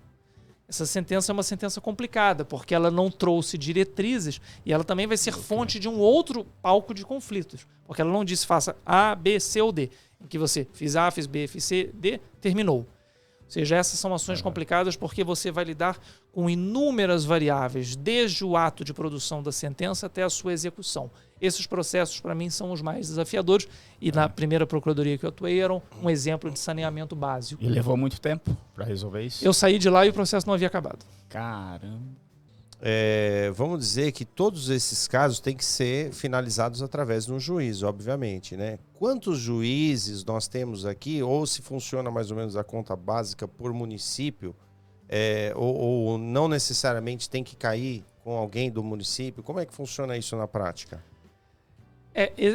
Essa sentença é uma sentença complicada, porque ela não trouxe diretrizes e ela também vai ser fonte de um outro palco de conflitos. Porque ela não disse faça A, B, C ou D. Em que você fiz A, fiz B, fiz C, D, terminou. Ou seja, essas são ações complicadas porque você vai lidar com inúmeras variáveis, desde o ato de produção da sentença até a sua execução. Esses processos, para mim, são os mais desafiadores e na primeira procuradoria que eu atuei eram um exemplo de saneamento básico. E levou muito tempo pra resolver isso? Eu saí de lá e o processo não havia acabado. Caramba. Vamos dizer que todos esses casos têm que ser finalizados através de um juiz, obviamente, né? Quantos juízes nós temos aqui, ou se funciona mais ou menos a conta básica por município, ou não necessariamente tem que cair com alguém do município? Como é que funciona isso na prática?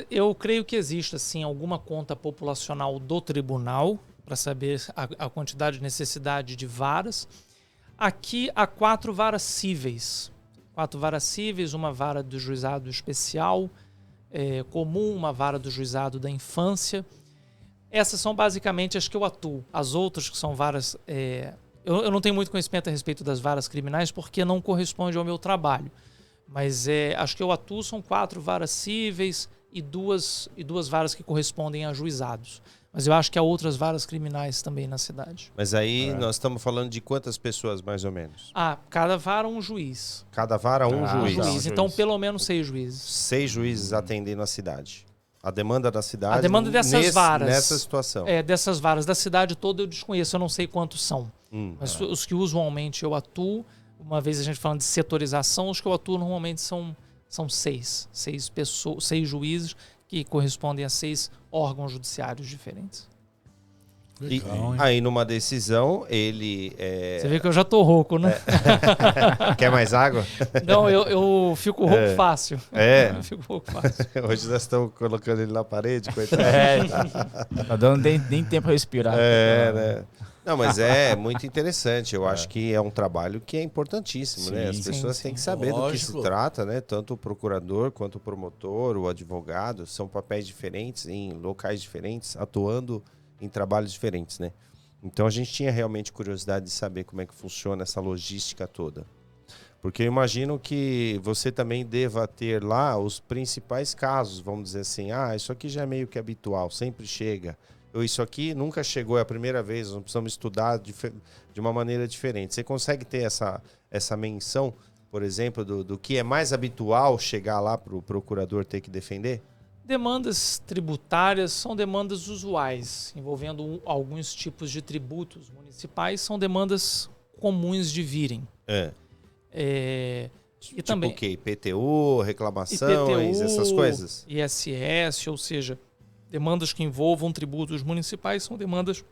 Eu creio que existe assim, alguma conta populacional do tribunal para saber a quantidade de necessidade de varas. Aqui há 4 varas cíveis. 4 varas cíveis, uma vara do juizado especial comum, uma vara do juizado da infância. Essas são basicamente as que eu atuo. As outras que são varas... Eu não tenho muito conhecimento a respeito das varas criminais porque não corresponde ao meu trabalho. Mas acho que eu atuo são 4 varas cíveis e duas varas que correspondem a juizados. Mas eu acho que há outras varas criminais também na cidade. Mas aí nós estamos falando de quantas pessoas, mais ou menos? Cada vara um juiz. Cada vara um juiz. Então, pelo menos 6 juízes. 6 juízes atendendo a cidade. A demanda da cidade... A demanda dessas varas. Nessa situação. Dessas varas. Da cidade toda eu desconheço, eu não sei quantos são. Mas os que usualmente eu atuo, uma vez a gente falando de setorização, os que eu atuo normalmente são 6. 6 juízes que correspondem a 6 órgãos judiciários diferentes. Legal, hein? Aí numa decisão, ele... Você vê que eu já tô rouco, né? Quer mais água? Não, eu fico rouco fácil. É. Eu fico rouco fácil. Hoje nós estamos colocando ele na parede, coitado. Tá dando nem tempo pra respirar. Né? Não, mas é muito interessante. Eu acho que é um trabalho que é importantíssimo, né? As pessoas têm que saber do que se trata, né? Tanto o procurador quanto o promotor, o advogado, são papéis diferentes em locais diferentes, atuando em trabalhos diferentes, né? Então a gente tinha realmente curiosidade de saber como é que funciona essa logística toda. Porque eu imagino que você também deva ter lá os principais casos, vamos dizer assim, isso aqui já é meio que habitual, sempre chega. Ou isso aqui nunca chegou, é a primeira vez, nós precisamos estudar de uma maneira diferente. Você consegue ter essa menção, por exemplo, do que é mais habitual chegar lá para o procurador ter que defender? Demandas tributárias são demandas usuais, envolvendo alguns tipos de tributos municipais, são demandas comuns de virem. E tipo também o quê? IPTU, reclamações, essas coisas? ISS, ou seja, demandas que envolvam tributos municipais são demandas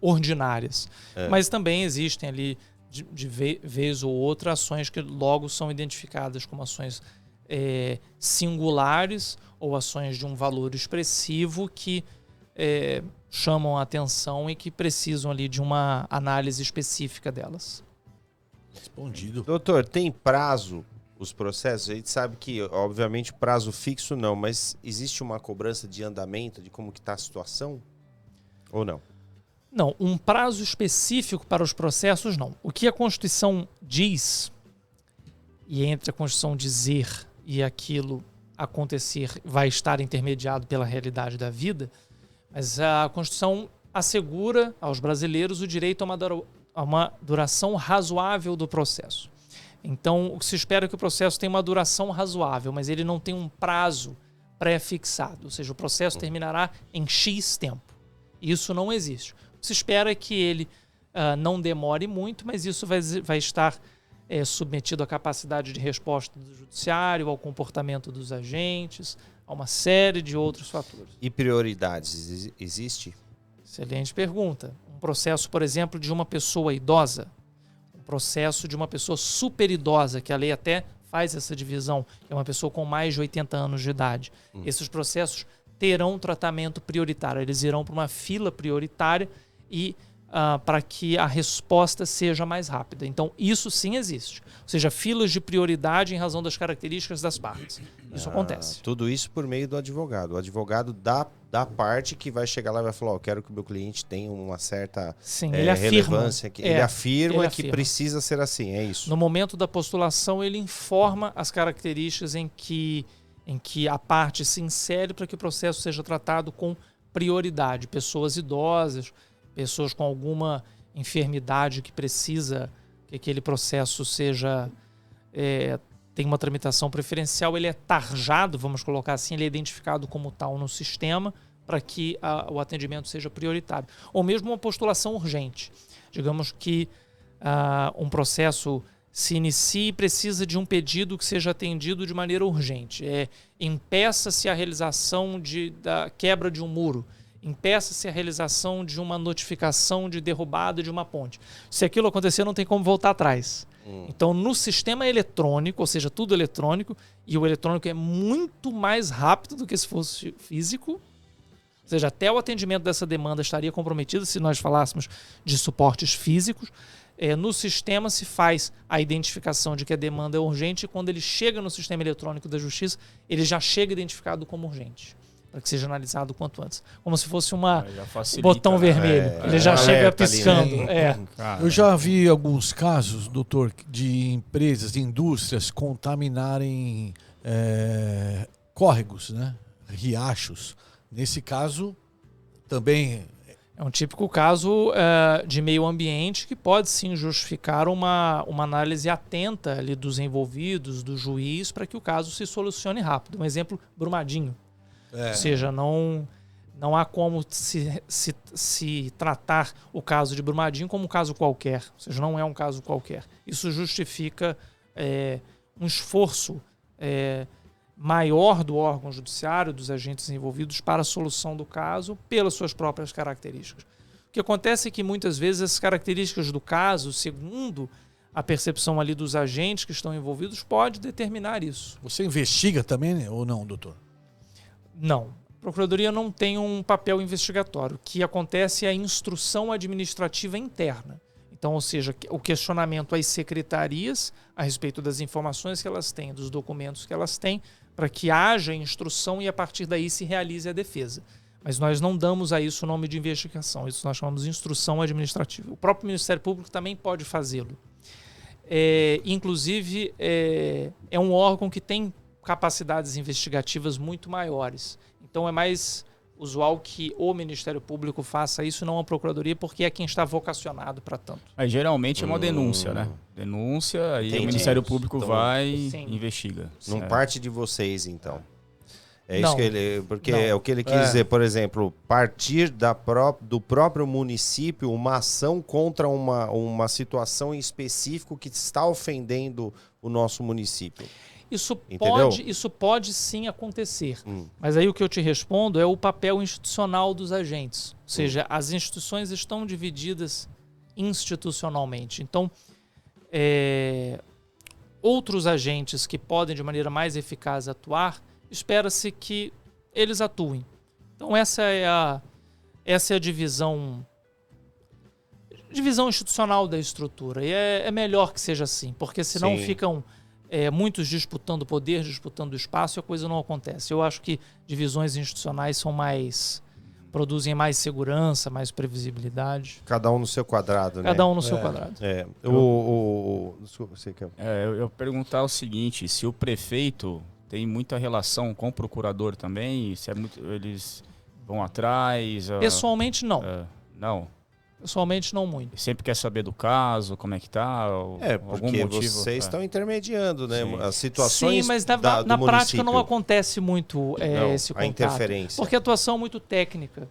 ordinárias. Mas também existem ali, de vez ou outra, ações que logo são identificadas como ações singulares ou ações de um valor expressivo que chamam a atenção e que precisam ali de uma análise específica delas. Respondido. Doutor, tem prazo os processos? A gente sabe que, obviamente, prazo fixo não, mas existe uma cobrança de andamento, de como que está a situação? Ou não? Não, um prazo específico para os processos, não. O que a Constituição diz, e entre a Constituição dizer e aquilo acontecer, vai estar intermediado pela realidade da vida, mas a Constituição assegura aos brasileiros o direito a uma duração razoável do processo. Então, o que se espera é que o processo tenha uma duração razoável, mas ele não tem um prazo pré-fixado. Ou seja, o processo terminará em X tempo. Isso não existe. O que se espera é que ele não demore muito, mas isso vai estar submetido à capacidade de resposta do judiciário, ao comportamento dos agentes, a uma série de outros fatores. E prioridades, existe? Excelente pergunta. Um processo, por exemplo, de uma pessoa idosa, processo de uma pessoa super idosa, que a lei até faz essa divisão, que é uma pessoa com mais de 80 anos de idade. Esses processos terão tratamento prioritário, eles irão para uma fila prioritária e para que a resposta seja mais rápida. Então, isso sim existe. Ou seja, filas de prioridade em razão das características das partes. Isso acontece. Tudo isso por meio do advogado. O advogado da parte que vai chegar lá e vai falar, eu quero que o meu cliente tenha uma certa ele relevância. Ele afirma que afirma. Precisa ser assim, é isso. No momento da postulação, ele informa as características em que a parte se insere para que o processo seja tratado com prioridade. Pessoas idosas, pessoas com alguma enfermidade que precisa que aquele processo seja tem uma tramitação preferencial, ele é tarjado, vamos colocar assim, ele é identificado como tal no sistema para que o atendimento seja prioritário. Ou mesmo uma postulação urgente. Digamos que um processo se inicie e precisa de um pedido que seja atendido de maneira urgente. Impeça-se a realização da quebra de um muro. Impeça-se a realização de uma notificação de derrubada de uma ponte. Se aquilo acontecer, não tem como voltar atrás. Então, no sistema eletrônico, ou seja, tudo eletrônico, e o eletrônico é muito mais rápido do que se fosse físico, ou seja, até o atendimento dessa demanda estaria comprometido se nós falássemos de suportes físicos. No sistema se faz a identificação de que a demanda é urgente e quando ele chega no sistema eletrônico da Justiça, ele já chega identificado como urgente, para que seja analisado o quanto antes. Como se fosse um botão vermelho. Ele já chega piscando. Ali, né? Eu já vi alguns casos, doutor, de empresas, de indústrias contaminarem córregos, né? Riachos. Nesse caso, também... É um típico caso de meio ambiente que pode sim justificar uma análise atenta ali dos envolvidos, do juiz, para que o caso se solucione rápido. Um exemplo, Brumadinho. Ou seja, não há como se tratar o caso de Brumadinho como um caso qualquer. Ou seja, não é um caso qualquer. Isso justifica um esforço maior do órgão judiciário, dos agentes envolvidos, para a solução do caso pelas suas próprias características. O que acontece é que muitas vezes as características do caso, segundo a percepção ali dos agentes que estão envolvidos, pode determinar isso. Você investiga também, né? Ou não, doutor? Não. A Procuradoria não tem um papel investigatório. O que acontece é a instrução administrativa interna. Então, ou seja, o questionamento às secretarias a respeito das informações que elas têm, dos documentos que elas têm, para que haja instrução e a partir daí se realize a defesa. Mas nós não damos a isso o nome de investigação. Isso nós chamamos de instrução administrativa. O próprio Ministério Público também pode fazê-lo. Inclusive, é um órgão que tem capacidades investigativas muito maiores. Então, é mais usual que o Ministério Público faça isso, não a Procuradoria, porque é quem está vocacionado para tanto. Aí, geralmente é uma denúncia, né? Denúncia, aí Entendi. o Ministério Público Então, vai e sim. investiga. Não Certo. parte de vocês, então. É Não. isso que ele... Porque Não. é o que ele quis dizer, por exemplo, partir do próprio município uma ação contra uma situação em específico que está ofendendo o nosso município. Isso Entendeu? pode sim acontecer. Mas aí o que eu te respondo é o papel institucional dos agentes. Ou seja, as instituições estão divididas institucionalmente. Então, outros agentes que podem de maneira mais eficaz atuar, espera-se que eles atuem. Então essa é a divisão institucional da estrutura. E é melhor que seja assim, porque senão Sim. ficam muitos disputando o poder, disputando o espaço e a coisa não acontece. Eu acho que divisões institucionais produzem mais segurança, mais previsibilidade. Cada um no seu quadrado, né? Cada um no seu quadrado. Desculpa, você quer... Eu perguntar o seguinte, se o prefeito tem muita relação com o procurador também, se eles vão atrás... Pessoalmente, não. Não. Pessoalmente, não muito. Sempre quer saber do caso, como é que tá? Porque algum motivo, vocês estão intermediando, né? Sim. As situações Sim, mas do na prática não município. acontece muito Não, esse a contato. interferência. Porque a atuação é muito técnica.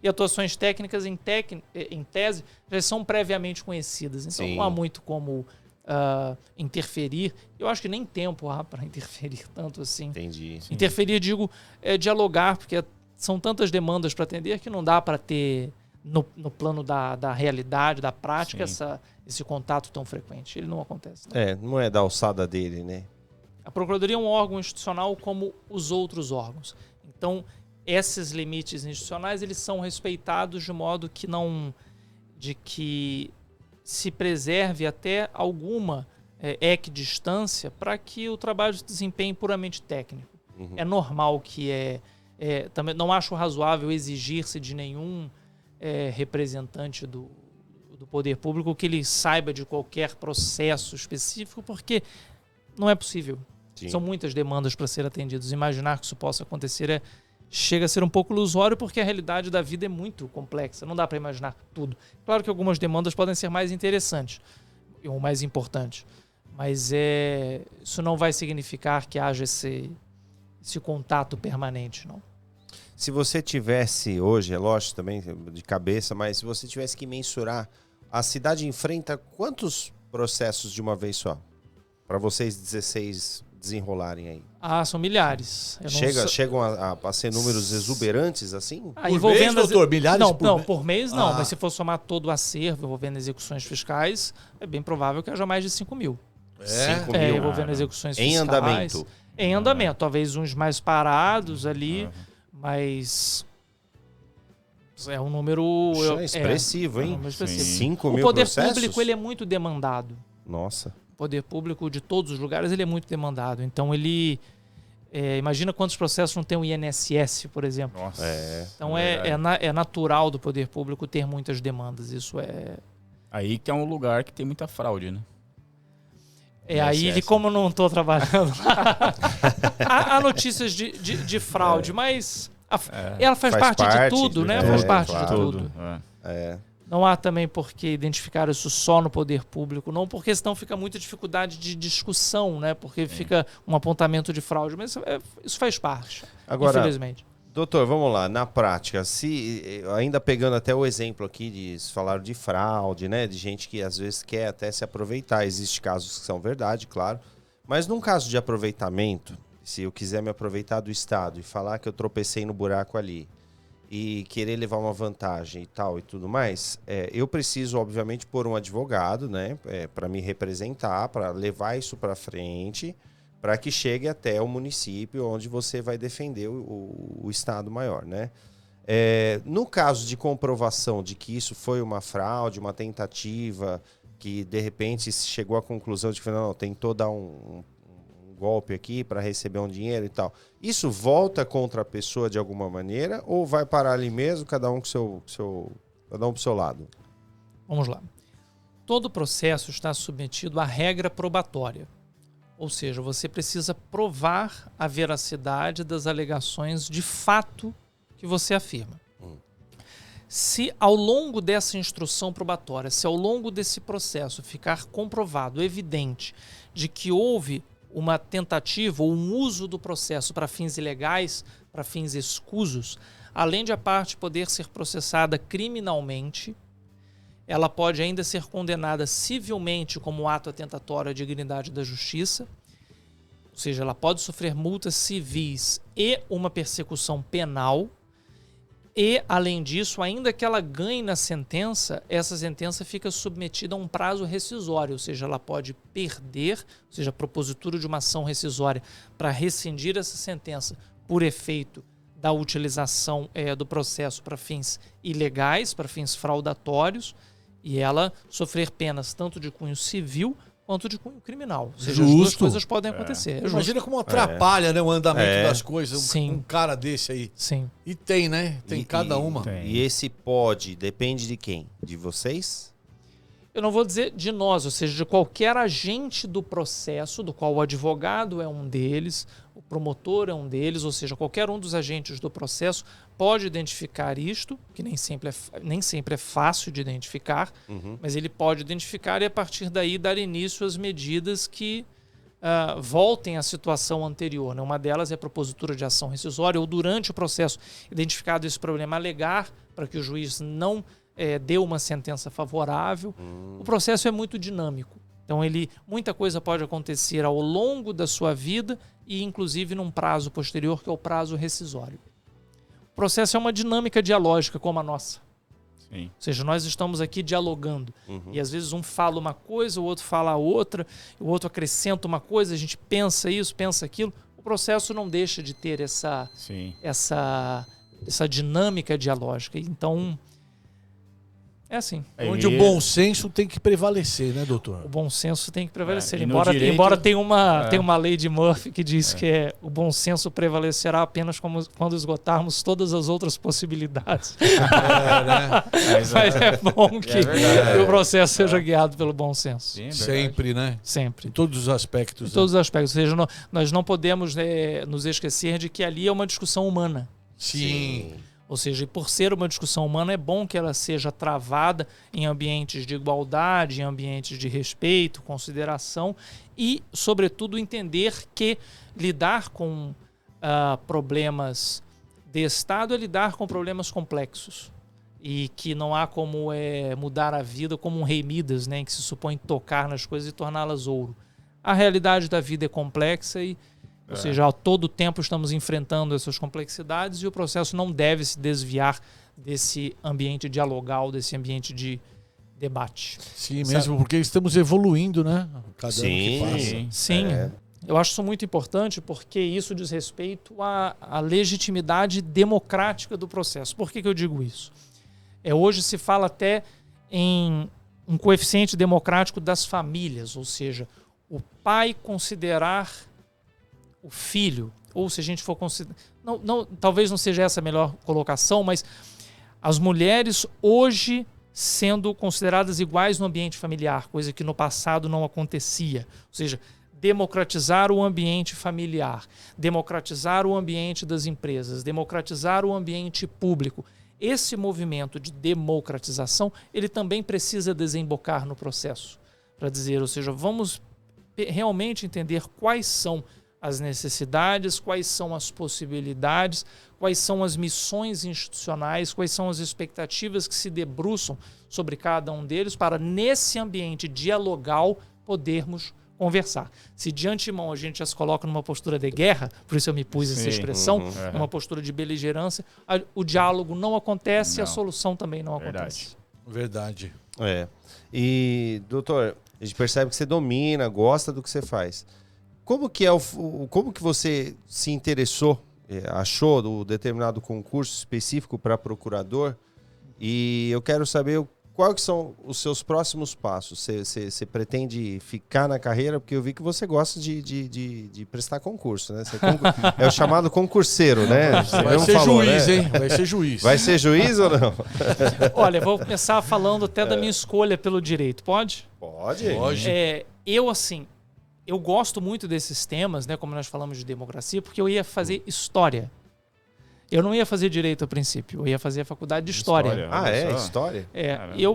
E atuações técnicas, em tese, já são previamente conhecidas. Então Sim. não há muito como interferir. Eu acho que nem tempo há para interferir tanto assim. Entendi. Interferir, digo, dialogar, porque são tantas demandas para atender que não dá para ter, no plano da realidade, da prática, esse contato tão frequente. Ele não acontece. Não. Não é da alçada dele, né? A Procuradoria é um órgão institucional como os outros órgãos. Então, esses limites institucionais eles são respeitados de modo que se preserve até alguma equidistância para que o trabalho se desempenhe puramente técnico. É normal que também não acho razoável exigir-se de nenhum representante do poder público que ele saiba de qualquer processo específico, porque não é possível. Sim. São muitas demandas para ser atendidas. Imaginar que isso possa acontecer chega a ser um pouco ilusório, porque a realidade da vida é muito complexa. Não dá para imaginar tudo. Claro que algumas demandas podem ser mais interessantes ou mais importantes, mas isso não vai significar que haja esse contato permanente, não. Se você tivesse hoje, é lógico também de cabeça, mas se você tivesse que mensurar, a cidade enfrenta quantos processos de uma vez só? Para vocês 16 desenrolarem aí. São milhares. Chegam a ser números exuberantes assim? Por mês, doutor? Milhares não, por mês? por mês não, mas se for somar todo o acervo envolvendo execuções fiscais, é bem provável que haja mais de 5 mil. 5 mil. Envolvendo execuções Em fiscais. andamento. Em andamento. Talvez uns mais parados ali, mas é um número... Puxa, expressivo, hein? É um número expressivo. 5 O mil poder processos? público ele é muito demandado. Nossa. O poder público de todos os lugares ele é muito demandado. Então ele... imagina quantos processos não tem o INSS, por exemplo. Nossa. Então é natural do poder público ter muitas demandas. Isso é... Aí que é um lugar que tem muita fraude, né? Aí, como eu não estou trabalhando lá, há notícias de fraude, mas ela faz parte de tudo, né? Faz parte de tudo. Não há também por que identificar isso só no poder público, não, porque senão fica muita dificuldade de discussão, né? Porque fica um apontamento de fraude, mas isso faz parte, infelizmente. Doutor, vamos lá, na prática, ainda pegando até o exemplo aqui de falar de fraude, né, de gente que às vezes quer até se aproveitar, existem casos que são verdade, claro, mas num caso de aproveitamento, se eu quiser me aproveitar do Estado e falar que eu tropecei no buraco ali, e querer levar uma vantagem e tal e tudo mais, eu preciso, obviamente, pôr um advogado, né, para me representar, para levar isso para frente, para que chegue até o município onde você vai defender o Estado maior, né? No caso de comprovação de que isso foi uma fraude, uma tentativa, que de repente chegou à conclusão de que não, tentou dar um golpe aqui para receber um dinheiro e tal. Isso volta contra a pessoa de alguma maneira ou vai parar ali mesmo, cada um pro seu lado? Vamos lá. Todo processo está submetido à regra probatória. Ou seja, você precisa provar a veracidade das alegações de fato que você afirma. Se ao longo dessa instrução probatória, se ao longo desse processo ficar comprovado, evidente, de que houve uma tentativa ou um uso do processo para fins ilegais, para fins escusos, além de a parte poder ser processada criminalmente, ela pode ainda ser condenada civilmente como ato atentatório à dignidade da justiça, ou seja, ela pode sofrer multas civis e uma persecução penal, e, além disso, ainda que ela ganhe na sentença, essa sentença fica submetida a um prazo rescisório, ou seja, ela pode perder, ou seja, a propositura de uma ação rescisória para rescindir essa sentença por efeito da utilização do processo para fins ilegais, para fins fraudatórios, e ela sofrer penas tanto de cunho civil quanto de cunho criminal. Ou seja, as duas coisas podem acontecer. Imagina como atrapalha, né, o andamento das coisas, Sim. um cara desse aí. Sim. E tem, né? Tem cada uma. Tem. E esse pode, depende de quem? De vocês? Eu não vou dizer de nós, ou seja, de qualquer agente do processo, do qual o advogado é um deles, o promotor é um deles, ou seja, qualquer um dos agentes do processo pode identificar isto, que nem sempre é fácil de identificar, mas ele pode identificar e a partir daí dar início às medidas que voltem à situação anterior, né? Uma delas é a propositura de ação rescisória ou durante o processo identificado esse problema alegar para que o juiz não deu uma sentença favorável. O processo é muito dinâmico. Então, muita coisa pode acontecer ao longo da sua vida e, inclusive, num prazo posterior, que é o prazo rescisório. O processo é uma dinâmica dialógica como a nossa. Sim. Ou seja, nós estamos aqui dialogando. E, às vezes, um fala uma coisa, o outro fala a outra, o outro acrescenta uma coisa, a gente pensa isso, pensa aquilo. O processo não deixa de ter essa dinâmica dialógica. Então, é assim. Onde o bom senso tem que prevalecer, né, doutor? O bom senso tem que prevalecer. E no Embora direito- tenha uma lei de Murphy que diz que o bom senso prevalecerá apenas quando esgotarmos todas as outras possibilidades. Né? Mas é bom que o processo seja guiado pelo bom senso. Sim, é verdade. Sempre, né? Sempre. Em todos os aspectos. Em todos os aspectos. Ou seja, nós não podemos nos esquecer de que ali é uma discussão humana. Sim. Ou seja, por ser uma discussão humana, é bom que ela seja travada em ambientes de igualdade, em ambientes de respeito, consideração e, sobretudo, entender que lidar com problemas de Estado é lidar com problemas complexos e que não há como mudar a vida como um rei Midas, né, em que se supõe tocar nas coisas e torná-las ouro. A realidade da vida é complexa ou seja, a todo tempo estamos enfrentando essas complexidades e o processo não deve se desviar desse ambiente dialogal, desse ambiente de debate. Sim, mesmo porque estamos evoluindo, né? Cada ano Sim. que passa. Sim, eu acho isso muito importante porque isso diz respeito à legitimidade democrática do processo. Por que eu digo isso? Hoje se fala até em um coeficiente democrático das famílias, ou seja, o pai considerar o filho, ou se a gente for considerar... talvez não seja essa a melhor colocação, mas as mulheres hoje sendo consideradas iguais no ambiente familiar, coisa que no passado não acontecia. Ou seja, democratizar o ambiente familiar, democratizar o ambiente das empresas, democratizar o ambiente público. Esse movimento de democratização, ele também precisa desembocar no processo. Para dizer, ou seja, vamos realmente entender quais são as necessidades, quais são as possibilidades, quais são as missões institucionais, quais são as expectativas que se debruçam sobre cada um deles para, nesse ambiente dialogal, podermos conversar. Se de antemão a gente já se coloca numa postura de guerra, por isso eu me pus essa Sim. expressão, numa postura de beligerância, o diálogo não acontece e a Não. solução também não Verdade. acontece. Verdade. E, doutor, a gente percebe que você domina, gosta do que você faz. Como que como que você se interessou, achou do determinado concurso específico para procurador? E eu quero saber quais que são os seus próximos passos. Você pretende ficar na carreira? Porque eu vi que você gosta de prestar concurso, né? Você é o chamado concurseiro, né? Você Vai mesmo ser falou, juiz, né? hein? Vai ser juiz. Vai ser juiz ou não? Olha, eu vou começar falando até da minha escolha pelo direito, pode? Pode. Pode. Eu gosto muito desses temas, né, como nós falamos de democracia, porque eu ia fazer história. Eu não ia fazer direito a princípio, eu ia fazer a faculdade de história. Ah, olha é? só. História?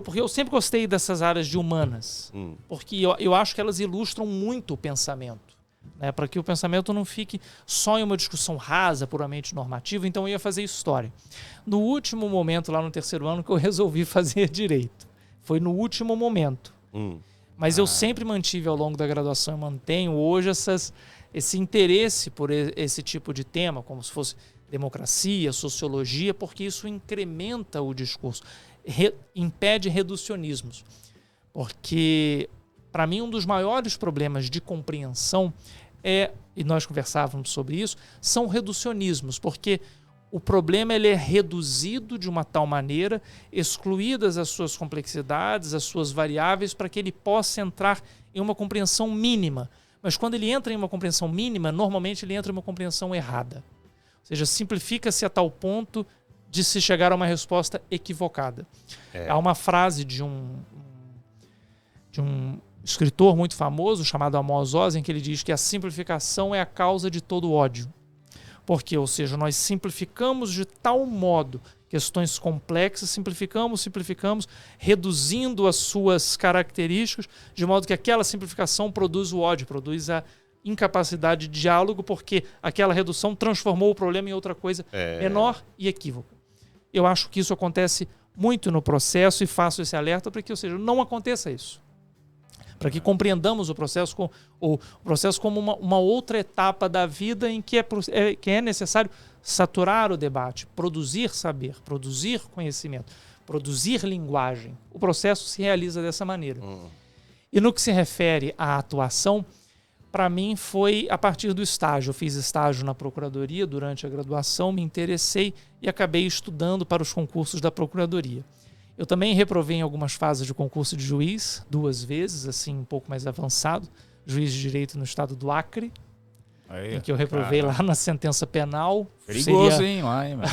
Porque eu sempre gostei dessas áreas de humanas, porque eu acho que elas ilustram muito o pensamento, né, para que o pensamento não fique só em uma discussão rasa, puramente normativa, então eu ia fazer história. No último momento, lá no terceiro ano, que eu resolvi fazer direito. Foi no último momento. Mas eu sempre mantive ao longo da graduação e mantenho hoje esse interesse por esse tipo de tema, como se fosse democracia, sociologia, porque isso incrementa o discurso, impede reducionismos. Porque, para mim, um dos maiores problemas de compreensão e nós conversávamos sobre isso, são reducionismos, porque o problema ele é reduzido de uma tal maneira, excluídas as suas complexidades, as suas variáveis, para que ele possa entrar em uma compreensão mínima. Mas quando ele entra em uma compreensão mínima, normalmente ele entra em uma compreensão errada. Ou seja, simplifica-se a tal ponto de se chegar a uma resposta equivocada. Há uma frase de um escritor muito famoso, chamado Amos Oz, em que ele diz que a simplificação é a causa de todo ódio. Porque, ou seja, nós simplificamos de tal modo questões complexas, simplificamos, reduzindo as suas características, de modo que aquela simplificação produz o ódio, produz a incapacidade de diálogo, porque aquela redução transformou o problema em outra coisa menor e equívoca. Eu acho que isso acontece muito no processo e faço esse alerta para que, ou seja, não aconteça isso. Para que compreendamos o processo como uma outra etapa da vida em que é necessário saturar o debate, produzir saber, produzir conhecimento, produzir linguagem. O processo se realiza dessa maneira. E no que se refere à atuação, para mim foi a partir do estágio. Eu fiz estágio na Procuradoria durante a graduação, me interessei e acabei estudando para os concursos da Procuradoria. Eu também reprovei em algumas fases de concurso de juiz, 2 vezes, assim, um pouco mais avançado. Juiz de Direito no estado do Acre, em que eu reprovei lá na sentença penal. Perigoso, hein? Lá, hein, mano?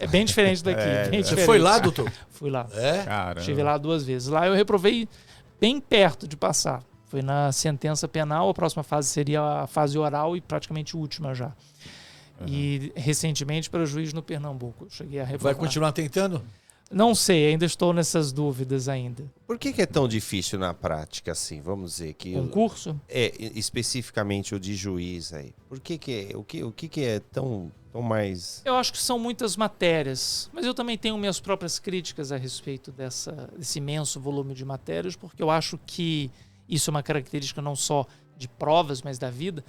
É bem diferente daqui. Bem Você diferente. foi lá, doutor? Fui lá. Caramba. Estive lá 2 vezes. Lá eu reprovei bem perto de passar. Foi na sentença penal, a próxima fase seria a fase oral e praticamente última já. E recentemente para juiz no Pernambuco. Eu cheguei a reprovar. Vai continuar tentando? Não sei, ainda estou nessas dúvidas ainda. Por que é tão difícil na prática, assim? Vamos dizer que... Concurso? Especificamente o de juiz aí. Por que o que é tão mais... Eu acho que são muitas matérias, mas eu também tenho minhas próprias críticas a respeito desse imenso volume de matérias, porque eu acho que isso é uma característica não só de provas, mas da vida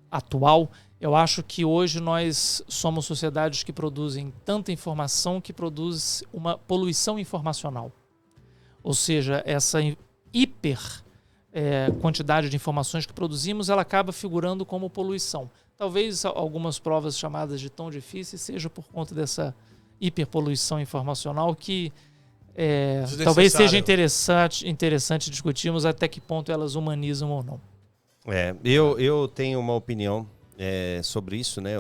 atual. Eu acho que hoje nós somos sociedades que produzem tanta informação que produz uma poluição informacional. Ou seja, essa hiper quantidade de informações que produzimos, ela acaba figurando como poluição. Talvez algumas provas chamadas de tão difíceis seja por conta dessa hiperpoluição informacional que talvez seja interessante discutirmos até que ponto elas humanizam ou não. Eu tenho uma opinião sobre isso, né?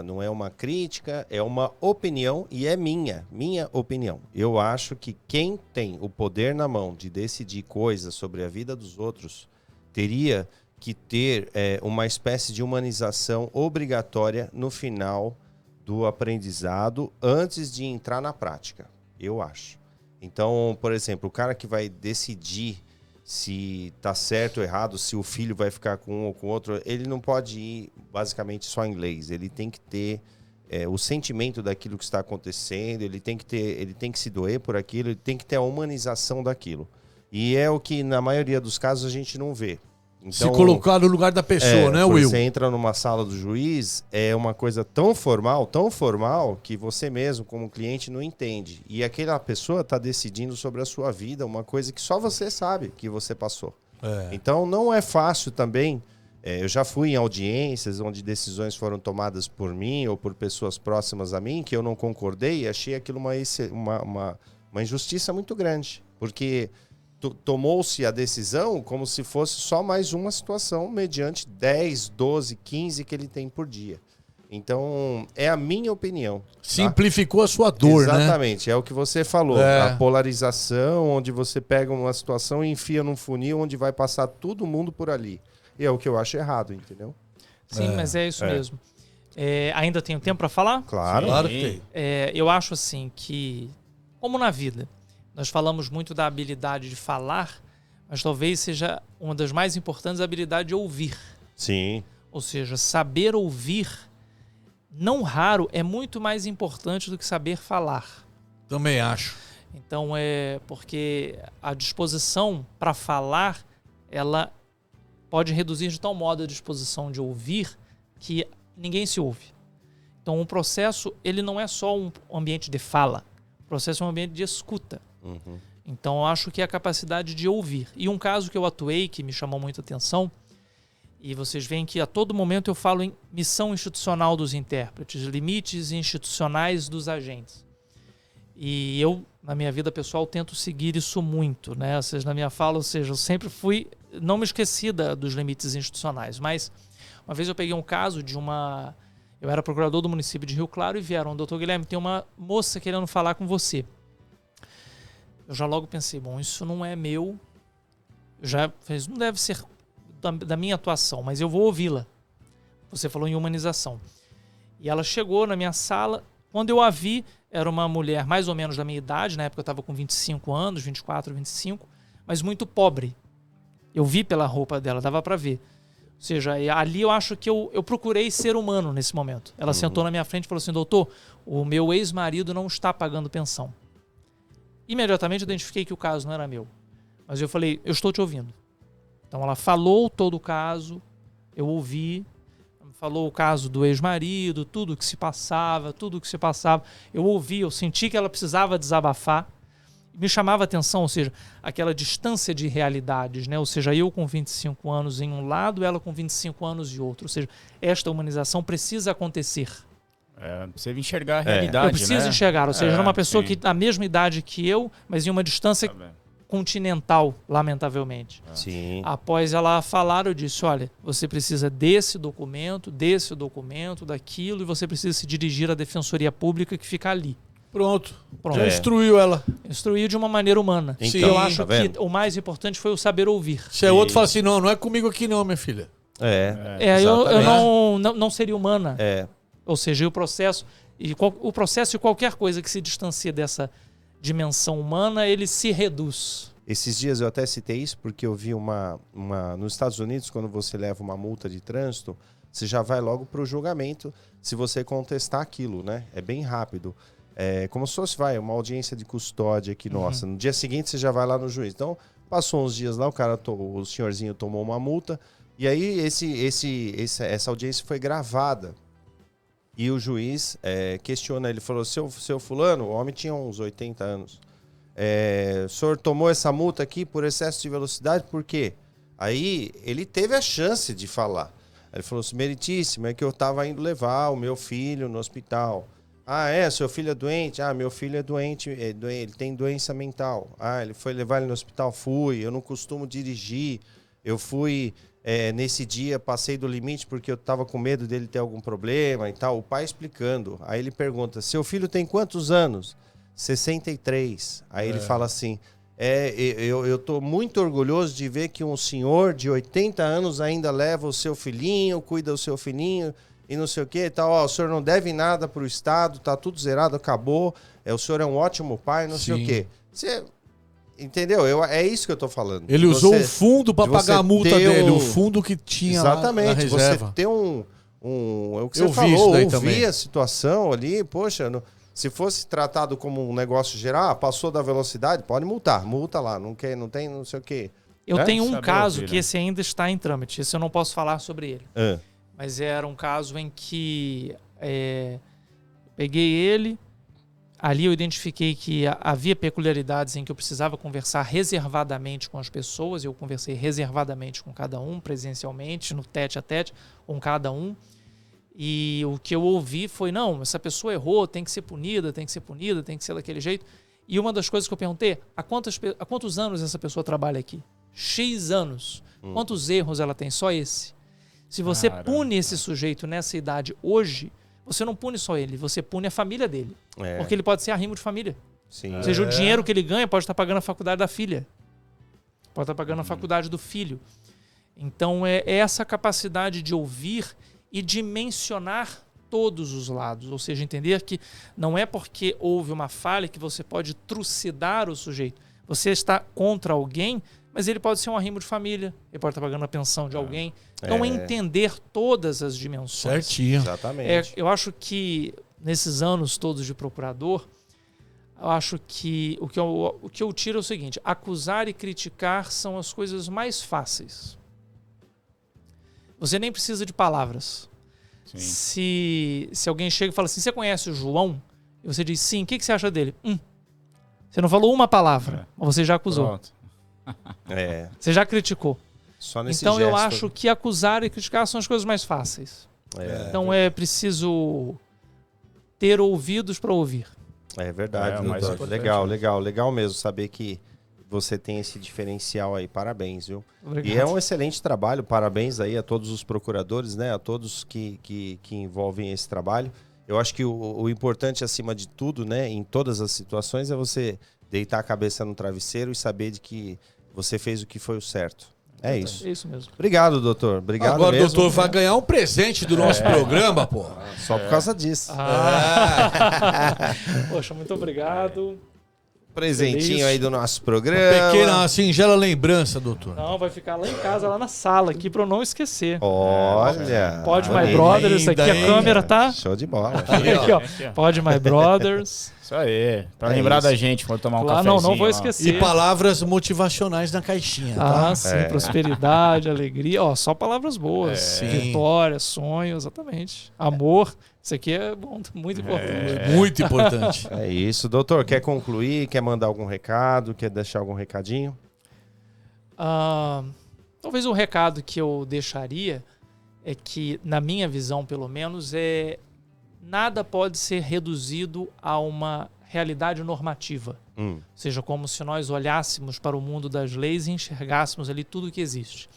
Não é uma crítica, é uma opinião e é minha opinião. Eu acho que quem tem o poder na mão de decidir coisas sobre a vida dos outros teria que ter uma espécie de humanização obrigatória no final do aprendizado antes de entrar na prática, eu acho. Então, por exemplo, o cara que vai decidir se tá certo ou errado, se o filho vai ficar com um ou com outro, ele não pode ir basicamente só em leis. Ele tem que ter o sentimento daquilo que está acontecendo, ele tem que se doer por aquilo, ele tem que ter a humanização daquilo. E é o que, na maioria dos casos, a gente não vê. Se colocar no lugar da pessoa, né, quando Will? você entra numa sala do juiz, é uma coisa tão formal, que você mesmo, como cliente, não entende. E aquela pessoa está decidindo sobre a sua vida, uma coisa que só você sabe que você passou. Então não é fácil também. Eu já fui em audiências onde decisões foram tomadas por mim ou por pessoas próximas a mim que eu não concordei e achei aquilo uma injustiça muito grande. Porque tomou-se a decisão como se fosse só mais uma situação mediante 10, 12, 15 que ele tem por dia. Então, é a minha opinião. Simplificou a sua dor, Exatamente, é o que você falou. A polarização, onde você pega uma situação e enfia num funil onde vai passar todo mundo por ali. E é o que eu acho errado, entendeu? Sim, mas é isso mesmo. Ainda tenho tempo para falar? Claro. Claro que tem. Eu acho assim que, como na vida, nós falamos muito da habilidade de falar, mas talvez seja uma das mais importantes a habilidade de ouvir. Sim. Ou seja, saber ouvir, não raro, é muito mais importante do que saber falar. Também acho. Então, porque a disposição para falar, ela pode reduzir de tal modo a disposição de ouvir que ninguém se ouve. Então, o processo, ele não é só um ambiente de fala. O processo é um ambiente de escuta. Uhum. Então, eu acho que é a capacidade de ouvir. E um caso que eu atuei, que me chamou muita atenção, e vocês veem que a todo momento eu falo em missão institucional dos intérpretes, limites institucionais dos agentes. E eu, na minha vida pessoal, tento seguir isso muito, né? Ou seja, na minha fala, eu sempre fui... Não me esqueci dos limites institucionais, mas uma vez eu peguei um caso de uma... Eu era procurador do município de Rio Claro e vieram, doutor Guilherme, tem uma moça querendo falar com você. Eu já logo pensei, bom, isso não é meu, não deve ser da minha atuação, mas eu vou ouvi-la. Você falou em humanização. E ela chegou na minha sala, quando eu a vi, era uma mulher mais ou menos da minha idade, na época eu estava com 25 anos, 24, 25, mas muito pobre. Eu vi pela roupa dela, dava para ver. Ou seja, ali eu acho que eu procurei ser humano nesse momento. Ela sentou na minha frente e falou assim, doutor, o meu ex-marido não está pagando pensão. Imediatamente eu identifiquei que o caso não era meu. Mas eu falei, eu estou te ouvindo. Então ela falou todo o caso, eu ouvi, falou o caso do ex-marido, tudo que se passava, eu ouvi, eu senti que ela precisava desabafar, me chamava a atenção, ou seja, aquela distância de realidades, né? Ou seja, eu com 25 anos em um lado, ela com 25 anos em outro, ou seja, esta humanização precisa acontecer. Você enxergar a realidade, eu preciso enxergar, ou seja, era uma pessoa que a mesma idade que eu, mas em uma distância continental, lamentavelmente. Sim. Após ela falar, eu disse, olha, você precisa desse documento, daquilo, e você precisa se dirigir à Defensoria Pública que fica ali. Pronto. Já instruiu ela. Instruiu de uma maneira humana. Então, eu acho tá que o mais importante foi o saber ouvir. Se é outro, fala assim, não é comigo aqui não, minha filha. Eu não seria humana. É. Ou seja, o processo e qualquer coisa que se distancia dessa dimensão humana, ele se reduz. Esses dias eu até citei isso porque eu vi nos Estados Unidos, quando você leva uma multa de trânsito, você já vai logo para o julgamento se você contestar aquilo, né? É bem rápido. É como se fosse uma audiência de custódia aqui nossa. No dia seguinte você já vai lá no juiz. Então, passou uns dias lá, o senhorzinho tomou uma multa e aí essa audiência foi gravada. E o juiz questiona, ele falou, seu fulano, o homem tinha uns 80 anos, o senhor tomou essa multa aqui por excesso de velocidade, por quê? Aí ele teve a chance de falar. Ele falou assim, meritíssimo, é que eu estava indo levar o meu filho no hospital. Ah, seu filho é doente? Ah, meu filho é doente, ele tem doença mental. Ah, ele foi levar ele no hospital? Fui, eu não costumo dirigir, eu fui... nesse dia passei do limite porque eu estava com medo dele ter algum problema e tal. O pai explicando. Aí ele pergunta, seu filho tem quantos anos? 63. Aí ele fala assim, eu estou muito orgulhoso de ver que um senhor de 80 anos ainda leva o seu filhinho, cuida do seu filhinho e não sei o que e tal. O senhor não deve nada para o Estado, tá tudo zerado, acabou. O senhor é um ótimo pai, não sei o que. Você... Entendeu? É isso que eu tô falando. Ele usou o fundo para pagar a multa dele, o fundo que tinha exatamente, lá na reserva. Você ter é o que você falou, ouvir a situação ali, poxa, se fosse tratado como um negócio geral, passou da velocidade, pode multar, multa lá, não tem, não sei o quê. Eu É? tenho um Saber caso ouvir, que né? esse ainda está em trâmite. Esse eu não posso falar sobre ele. Ah, Mas era um caso em que peguei ele, ali eu identifiquei que havia peculiaridades em que eu precisava conversar reservadamente com as pessoas. Eu conversei reservadamente com cada um, presencialmente, no tete a tete, com cada um. E o que eu ouvi foi, não, essa pessoa errou, tem que ser punida, tem que ser punida, tem que ser daquele jeito. E uma das coisas que eu perguntei, há quantos anos essa pessoa trabalha aqui? X anos. Quantos erros ela tem? Só esse. Se você Caramba. pune esse sujeito nessa idade hoje, você não pune só ele, você pune a família dele. é, Porque ele pode ser arrimo de família. sim. Ou seja, o dinheiro que ele ganha pode estar pagando a faculdade da filha. Pode estar pagando a faculdade do filho. Então é essa capacidade de ouvir e de mencionar todos os lados. Ou seja, entender que não é porque houve uma falha que você pode trucidar o sujeito. Você está contra alguém, mas ele pode ser um arrimo de família, ele pode estar pagando a pensão de alguém. Então é entender todas as dimensões. Certinho. Exatamente. Eu acho que nesses anos todos de procurador, eu acho que o que eu tiro é o seguinte: acusar e criticar são as coisas mais fáceis. Você nem precisa de palavras. Sim. Se alguém chega e fala assim, você conhece o João? E você diz sim, o que você acha dele? Você não falou uma palavra, mas você já acusou. Pronto. É, Você já criticou. só nesse Então eu gesto. acho que acusar e criticar são as coisas mais fáceis. Então é preciso ter ouvidos para ouvir. É verdade, É, o mais doutor. importante. Legal mesmo saber que você tem esse diferencial aí. Parabéns, viu? Obrigado. E é um excelente trabalho. Parabéns aí a todos os procuradores, né? A todos que envolvem esse trabalho. Eu acho que o importante, acima de tudo, né? Em todas as situações, é você deitar a cabeça no travesseiro e saber de que você fez o que foi o certo. É isso. É isso mesmo. Obrigado, doutor. Obrigado Agora, mesmo. doutor, vai ganhar um presente do nosso programa, pô. Só por causa disso. Poxa, muito obrigado. Presentinho feliz. aí do nosso programa. Pequena, singela lembrança, doutor. Não, vai ficar lá em casa, lá na sala, aqui, pra eu não esquecer. Olha. Pode My bonito. Brothers, isso aqui Ainda, a hein? câmera, tá? Show de bola. Aqui, ó. Aqui, ó. Pode My Brothers. Isso aí. Pra É lembrar isso. da gente quando tomar um Lá, cafezinho. não vou ó. esquecer. E palavras motivacionais na caixinha, tá? Ah, sim, prosperidade, alegria. Ó, só palavras boas. Sim. Vitória, sonho, exatamente. Amor. Isso aqui é bom, muito importante. Muito importante. É isso. Doutor, quer concluir? Quer mandar algum recado? Quer deixar algum recadinho? Talvez o recado que eu deixaria é que, na minha visão, pelo menos, nada pode ser reduzido a uma realidade normativa. Ou seja, como se nós olhássemos para o mundo das leis e enxergássemos ali tudo o que existe.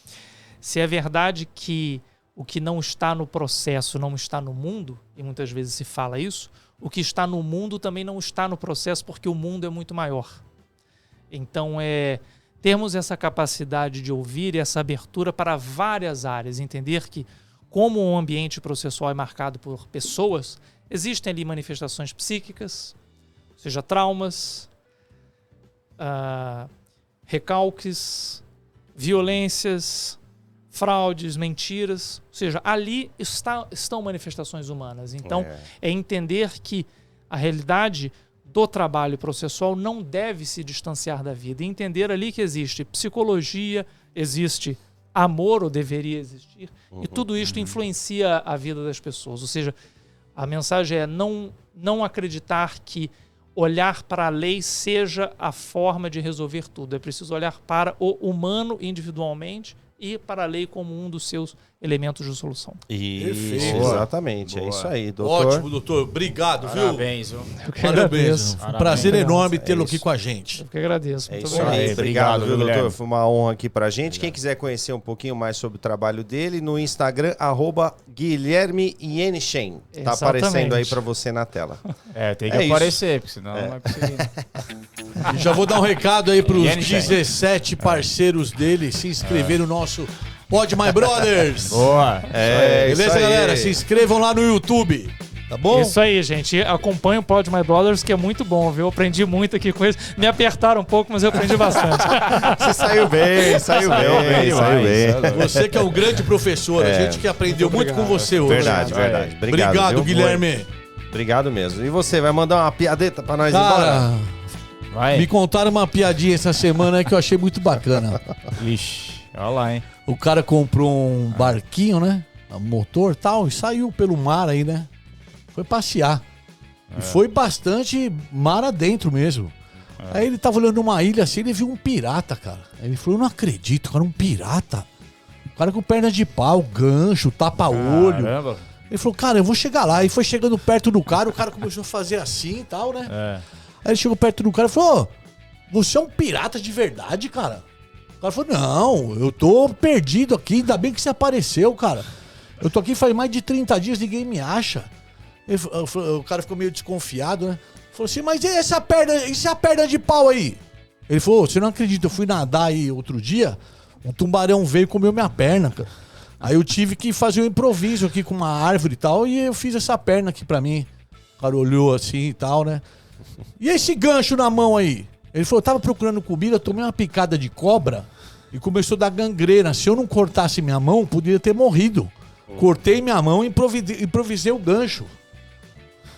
Se é verdade que o que não está no processo não está no mundo, e muitas vezes se fala isso, o que está no mundo também não está no processo, porque o mundo é muito maior. Então, termos essa capacidade de ouvir e essa abertura para várias áreas, entender que, como o ambiente processual é marcado por pessoas, existem ali manifestações psíquicas, ou seja, traumas, recalques, violências, fraudes, mentiras. Ou seja, ali estão manifestações humanas. Então, é entender que a realidade do trabalho processual não deve se distanciar da vida. E entender ali que existe psicologia, existe amor, ou deveria existir, e tudo isto influencia a vida das pessoas. Ou seja, a mensagem é não acreditar que olhar para a lei seja a forma de resolver tudo. É preciso olhar para o humano individualmente e para a lei como um dos seus elementos de solução. Isso, Perfeito. exatamente. Boa. É isso aí, doutor. Ótimo, doutor. Obrigado, viu? Parabéns, viu? Eu que Parabéns. agradeço. Um prazer Obrigado. enorme tê-lo aqui isso. com a gente. Eu que agradeço. É Muito isso obrigado. aí. Obrigado, viu, doutor? Guilherme. Foi uma honra aqui pra gente. Quem quiser conhecer um pouquinho mais sobre o trabalho dele, no Instagram, @Guilherme Yenchen. Tá Exatamente. aparecendo aí pra você na tela. Tem que É isso. aparecer, porque senão não vai conseguir. E já vou dar um recado aí pros Yenchen. 17 parceiros dele se inscrever no nosso Pod My Brothers. Boa. Beleza, isso aí. galera? Se inscrevam lá no YouTube. Tá bom? Isso aí, gente. Acompanha o Pod My Brothers, que é muito bom, viu? Eu aprendi muito aqui com eles. Me apertaram um pouco, mas eu aprendi bastante. Você saiu bem, saiu bem. Você que é um grande professor, a gente que aprendeu muito com você hoje. Verdade, verdade. Obrigado, viu? Guilherme. Obrigado mesmo. E você, vai mandar uma piadeta pra nós embora? Cara, Vai. Me contaram uma piadinha essa semana aí que eu achei muito bacana. Ixi, olha lá, hein? O cara comprou um barquinho, né? Um motor e tal, e saiu pelo mar aí, né? Foi passear. E foi bastante mar adentro mesmo. Aí ele tava olhando uma ilha assim, ele viu um pirata, cara. Aí ele falou, eu não acredito, cara, um pirata. O cara com perna de pau, gancho, tapa-olho. Caramba. Ele falou, cara, eu vou chegar lá. E foi chegando perto do cara, o cara começou a fazer assim e tal, né? Aí ele chegou perto do cara e falou, você é um pirata de verdade, cara? O cara falou, não, eu tô perdido aqui, ainda bem que você apareceu, cara. Eu tô aqui faz mais de 30 dias, ninguém me acha. O cara ficou meio desconfiado, né? Falou assim, mas e essa perna de pau aí? Ele falou, você não acredita, eu fui nadar aí outro dia, um tubarão veio e comeu minha perna, cara. Aí eu tive que fazer um improviso aqui com uma árvore e tal, e eu fiz essa perna aqui pra mim. O cara olhou assim e tal, né? E esse gancho na mão aí? Ele falou, eu tava procurando comida, eu tomei uma picada de cobra e começou a dar gangrena. Se eu não cortasse minha mão, poderia ter morrido. Cortei minha mão e improvisei o gancho.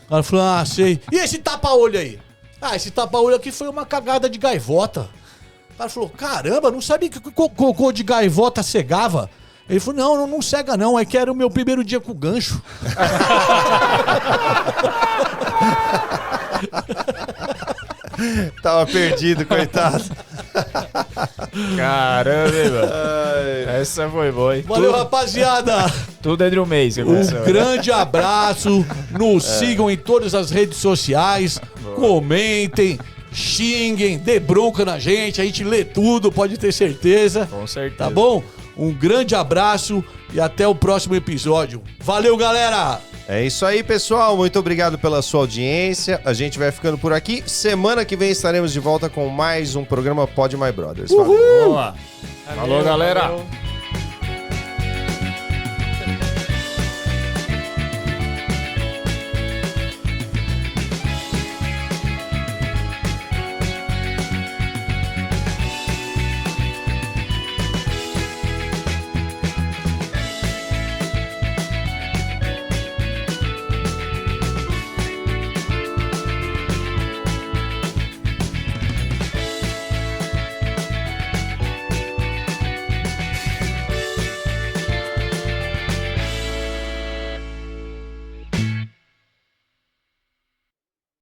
O cara falou, ah, sei. E esse tapa-olho aí? Ah, esse tapa-olho aqui foi uma cagada de gaivota. O cara falou, caramba, não sabia que cocô de gaivota cegava. Ele falou, não cega não, é que era o meu primeiro dia com o gancho. Tava perdido, coitado. Caramba, hein, mano. Essa foi boa, hein? Valeu, rapaziada. Tudo entre um mês. Que Um aconteceu, grande abraço. Nos sigam em todas as redes sociais. Comentem, xinguem, dê bronca na gente. A gente lê tudo, pode ter certeza. Com certeza. Tá bom? Um grande abraço e até o próximo episódio. Valeu, galera! É isso aí, pessoal. Muito obrigado pela sua audiência. A gente vai ficando por aqui. Semana que vem estaremos de volta com mais um programa Pod My Brothers. Valeu. Vamos lá. Falou, galera. Valeu.